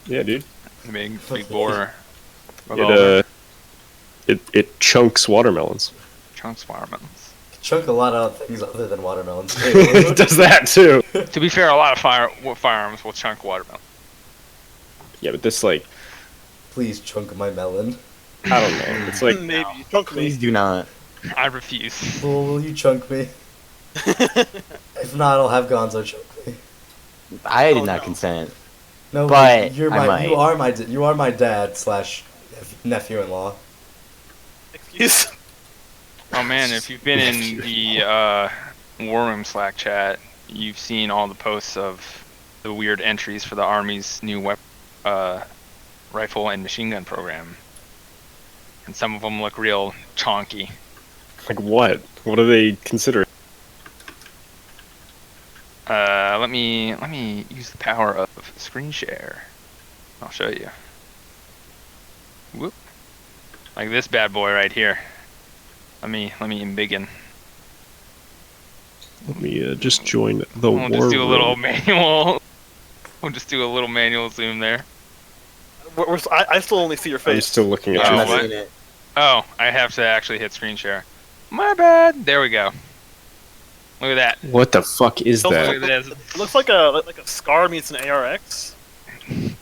Yeah, dude. The big bore revolver. It chunks watermelons. Chunks watermelons. Chunk a lot of things other than watermelons. It does that too. To be fair, a lot of firearms will chunk watermelon. Yeah, but this like Please chunk my melon. I don't know. It's like Maybe. Chunk Please me. do not. I refuse. Will you chunk me? If not, I'll have Gonzo chunk me. I did Oh, not no. consent. No, But you're I my might. you are my dad / nephew-in-law. Excuse. Oh man, if you've been in the War Room Slack chat, you've seen all the posts of the weird entries for the Army's new rifle and machine gun program. And some of them look real chonky. what? What are they considering? Let me use the power of screen share. I'll show you. Whoop. Like this bad boy right here. Let me embiggen. Let me just join the We'll war just do a little room. manual. We'll just do a little manual zoom there. I still only see your I'm face. still looking at Oh, your what? face. Seen it. Oh, I have to actually hit screen share. My bad. There we go. Look at that. What the fuck is Look that? Look at this. It looks like a Scar meets an ARX.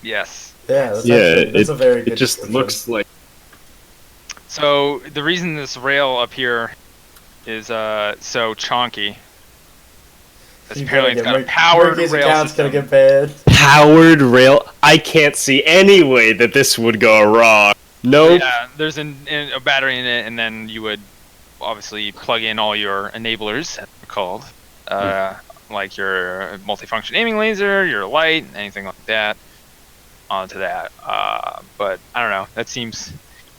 Yes. Yeah, that's Yeah, actually, that's a very good it just description. looks like So the reason this rail up here is so chonky is You apparently it's gotta got a get powered Murky's rail account's system. gonna get banned. powered rail. I can't see any way that this would go wrong. Nope. Yeah, there's a battery in it, and then you would obviously plug in all your enablers, as they're called, like your multifunction aiming laser, your light, anything like that, onto that. But I don't know. That seems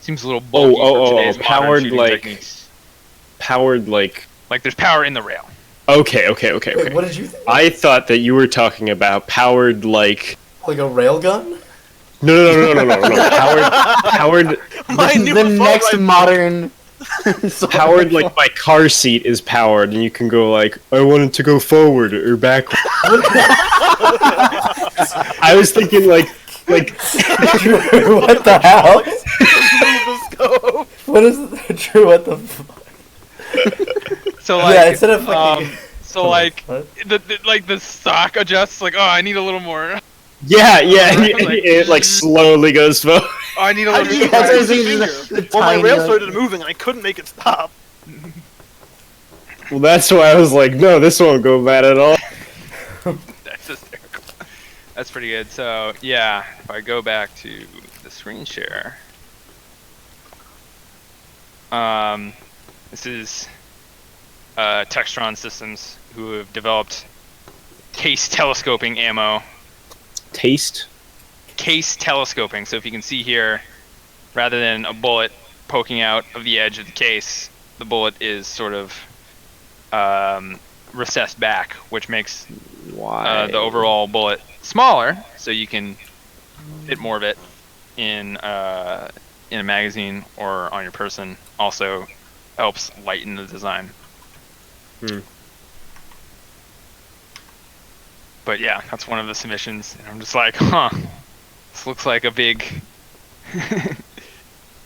a little bulky for today's modern powered shooting like techniques. powered like. Like there's power in the rail. Okay. Wait, what did you think? I thought that you were talking about powered like. Like a railgun? No. Powered My new The phone next right- modern. powered like my car seat is powered, and you can go like, I want it to go forward or backward. I was thinking like What the hell? dope. What is Drew? What the fuck? So like, yeah, instead of fucking. So like, the stock adjusts. Like, oh, I need a little more. Yeah, Like, it like slowly goes forward. Oh, I need a I little just more. used my finger. Well, my rail started moving, and I couldn't make it stop. Well, that's why I was like, no, this won't go bad at all. That's hysterical. That's pretty good. So yeah, if I go back to the screen share, this is Textron Systems, who have developed case telescoping ammo. Taste? Case telescoping. So if you can see here, rather than a bullet poking out of the edge of the case, the bullet is sort of recessed back, which makes the overall bullet smaller, so you can fit more of it in a magazine or on your person. Also helps lighten the design. But yeah, that's one of the submissions, and I'm just like, huh, this looks like a big... It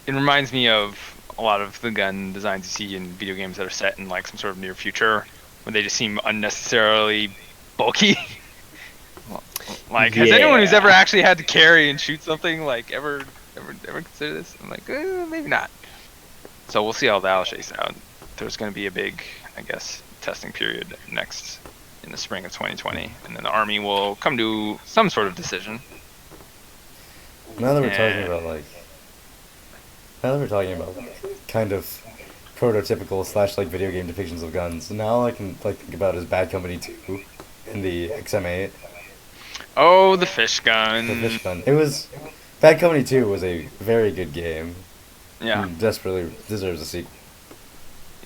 reminds me of a lot of the gun designs you see in video games that are set in like some sort of near future, when they just seem unnecessarily bulky. Like, has anyone who's ever actually had to carry and shoot something like ever consider this? I'm like, maybe not. So we'll see how that'll shakes out. There's going to be a big, I guess, testing period next in the spring of 2020, and then the Army will come to some sort of decision. Now that we're talking about kind of prototypical / like video game depictions of guns, now all I can like think about is Bad Company 2 in the XM8. Oh, the fish gun. The fish gun. It was Bad Company 2 was a very good game. Yeah. Desperately deserves a sequel.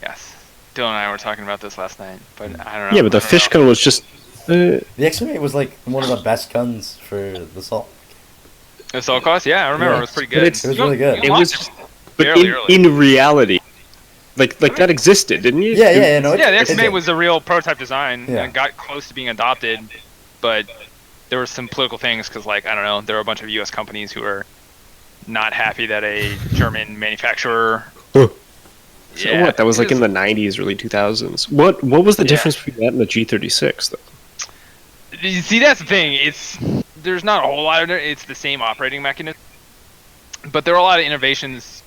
Yes. Dylan and I were talking about this last night, but I don't know. Yeah, but the fish gun was just... The XM8 was like one of the best guns for the assault. Assault class? Yeah, I remember. Yeah. It was pretty good. It was really good. It was... But in reality, like that existed, didn't you? Yeah, no. The XM8 was a real prototype design, Yeah. and got close to being adopted, but there were some political things, because, like, I don't know, there were a bunch of U.S. companies who were not happy that a German manufacturer... So what? That was like in the 90s, early 2000s. What was the difference between that and the G36, though? You see, that's the thing. There's not a whole lot of it. It's the same operating mechanism. But there are a lot of innovations.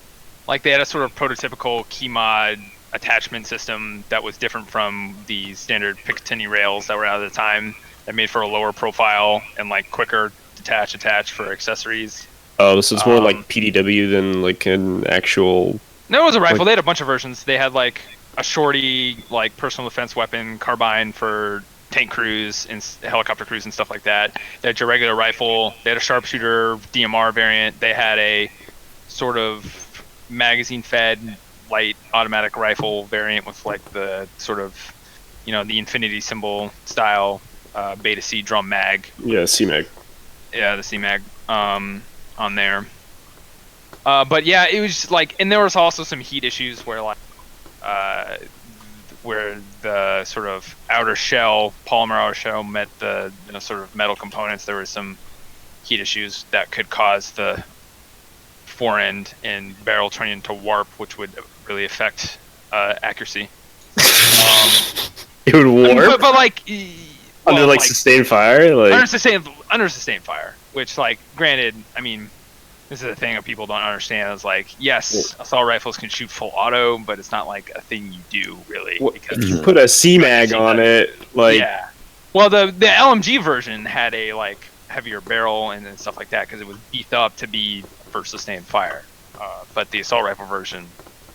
Like, they had a sort of prototypical key mod attachment system that was different from the standard Picatinny rails that were out at the time, that made for a lower profile and, like, quicker attach for accessories. Oh, so it's more like PDW than, like, an actual... No, it was a rifle. They had a bunch of versions. They had, like, a shorty, like, personal defense weapon carbine for tank crews and helicopter crews and stuff like that. They had your regular rifle. They had a sharpshooter DMR variant. They had a sort of magazine-fed light automatic rifle variant with, like, the sort of, you know, the infinity symbol style Beta C drum mag. Yeah, C-mag. Yeah, the C-mag on there. But yeah, it was like, and there was also some heat issues where, like, where the sort of polymer outer shell met the sort of metal components. There were some heat issues that could cause the forend and barrel turning into warp, which would really affect accuracy. It would warp, but like under like sustained fire, like under sustained fire. Which, like, granted, I mean, this is the thing that people don't understand. Is like, yes, assault rifles can shoot full auto, but it's not like a thing you do really. Because you put a C-mag on it, like yeah. Well, the LMG version had a like heavier barrel and stuff like that because it was beefed up to be for sustained fire. But the assault rifle version,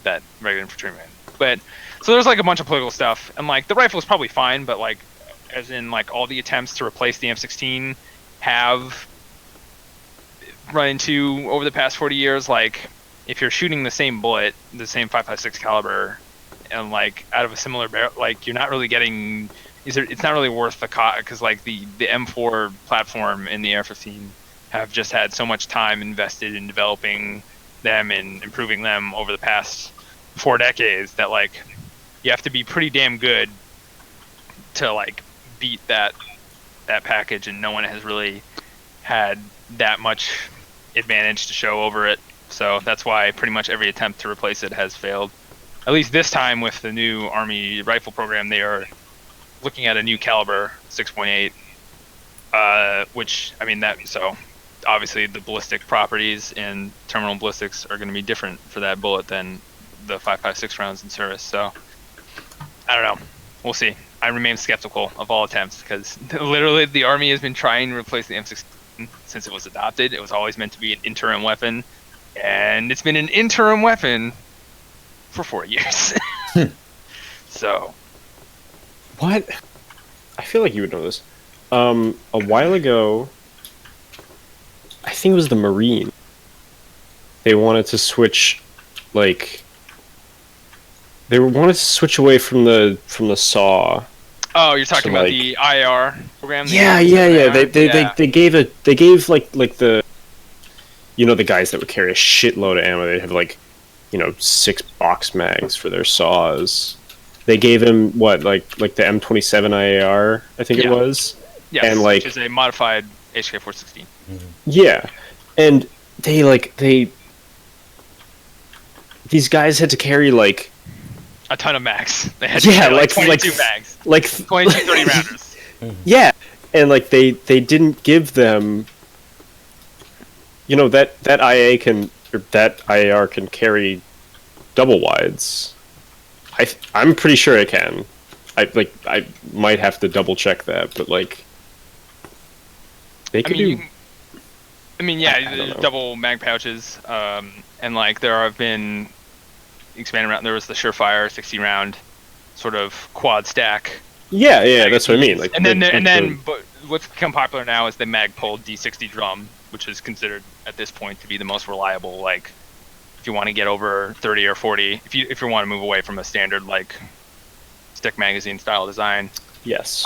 that regular infantryman. But so there's like a bunch of political stuff, and like the rifle is probably fine, but like, as in like all the attempts to replace the M16 have run into over the past 40 years, like, if you're shooting the same bullet, the same 5.56 caliber, and like out of a similar barrel, like, you're not really getting, it's not really worth the cost, because like the M4 platform and the AR-15 have just had so much time invested in developing them and improving them over the past 4 decades that, like, you have to be pretty damn good to like beat that package, and no one has really had that much advantage to show over it. So that's why pretty much every attempt to replace it has failed. At least this time with the new Army rifle program, they are looking at a new caliber 6.8, which, I mean, so obviously the ballistic properties and terminal ballistics are going to be different for that bullet than the 5.56 rounds in service. So I don't know. We'll see. I remain skeptical of all attempts because literally the Army has been trying to replace the M16 since it was adopted. It was always meant to be an interim weapon, and it's been an interim weapon for 4 years. So what? I feel like you would know this. A while ago, I think it was the Marine. They wanted to switch, like, they wanted to switch away from the SAW. Oh, you're talking about the IR program? Yeah. They gave like the, you know, the guys that would carry a shitload of ammo. They'd have like, you know, 6 box mags for their saws. They gave him what, like the M27 IAR, I think it was. Yes, and like, which is a modified HK416. Yeah, and these guys had to carry like a ton of mags. They had to carry like 22 mags, like 22 30 rounders. Yeah, and like they didn't give them, you know, that IA can, or that IAR can carry double wides. I'm pretty sure it can. I might have to double check that, but like they could do. I mean, yeah, double mag pouches, and like there have been expanded around. There was the Surefire 60 round sort of quad stack. Yeah, that's what I mean. Like, but what's become popular now is the Magpul D60 drum, which is considered at this point to be the most reliable. Like, if you want to get over 30 or 40, if you want to move away from a standard like stick magazine style design. Yes.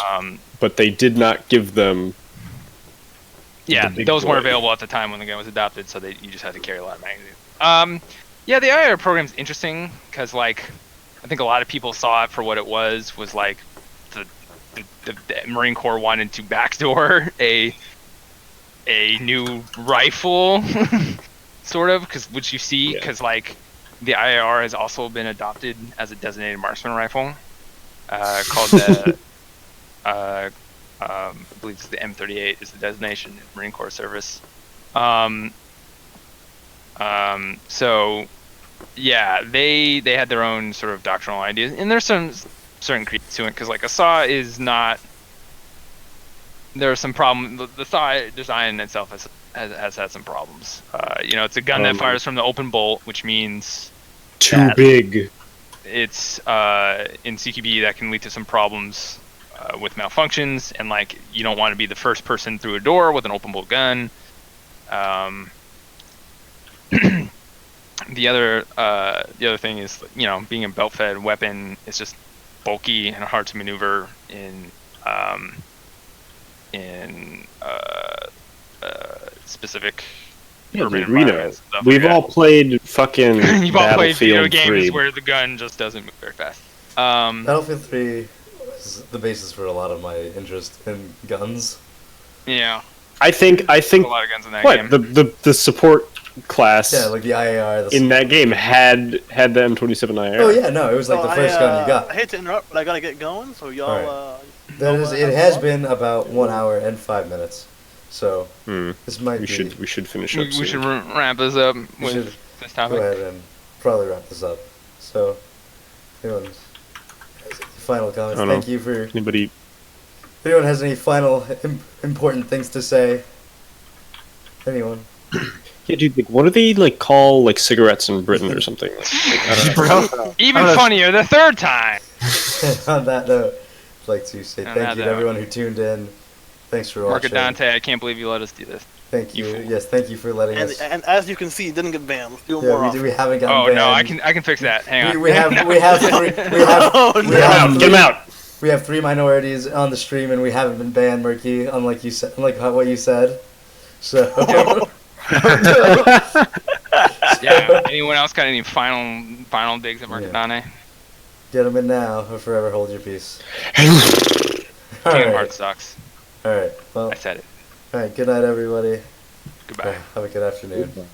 But they did not give them. Yeah, those weren't available at the time when the gun was adopted, so you just had to carry a lot of magazines. Yeah, the IR program's interesting because, like, I think a lot of people saw it for what it was like the Marine Corps wanted to backdoor a new rifle, sort of, which you see, because like the IR has also been adopted as a designated marksman rifle, called the. I believe it's the M38 is the designation in Marine Corps service. So yeah, they had their own sort of doctrinal ideas, and there's some certain credence to it because like a SAW is not. There are some problems. The SAW design itself has had some problems. You know, it's a gun that fires from the open bolt, which means too big. It's in CQB that can lead to some problems. With malfunctions, and like you don't want to be the first person through a door with an open bolt gun. The other thing is, you know, being a belt fed weapon is just bulky and hard to maneuver in specific urban environments. We've all played fucking. You've all played video games 3. where the gun just doesn't move very fast. Battlefield 3 is the basis for a lot of my interest in guns. Yeah. I think a lot of guns in that game. The support class. Yeah, like the IAR. In that game had the M27 IAR. Oh yeah, no, it was like the first gun you got. I hate to interrupt, but I gotta get going. So y'all. Right. It has been about 1 hour and 5 minutes. So this might we should finish up. We should wrap this up with this topic. Go ahead and probably wrap this up. So, anyone has any final comments? Thank you for anybody. If anyone has any final important things to say, anyone? Yeah, dude. Like, what do they like call like cigarettes in Britain or something? Like, I don't know. Even funnier the third time. On that note, I'd like to say thank you to everyone who tuned in. Thanks for watching. Marco Dante, I can't believe you let us do this. Thank you. Yes, thank you for letting us. And as you can see, it didn't get banned. Let's do it more often. We haven't gotten banned. Oh no, I can fix that. Hang on. We have three. Get him out. We have 3 minorities on the stream, and we haven't been banned, Murky. Unlike you said, what you said. So. Yeah. Anyone else got any final digs at Marco Dante? Get them in now, or forever hold your peace. Kingdom Hearts sucks. All right. Well, I said it. All right. Good night, everybody. Goodbye. Have a good afternoon. Goodbye.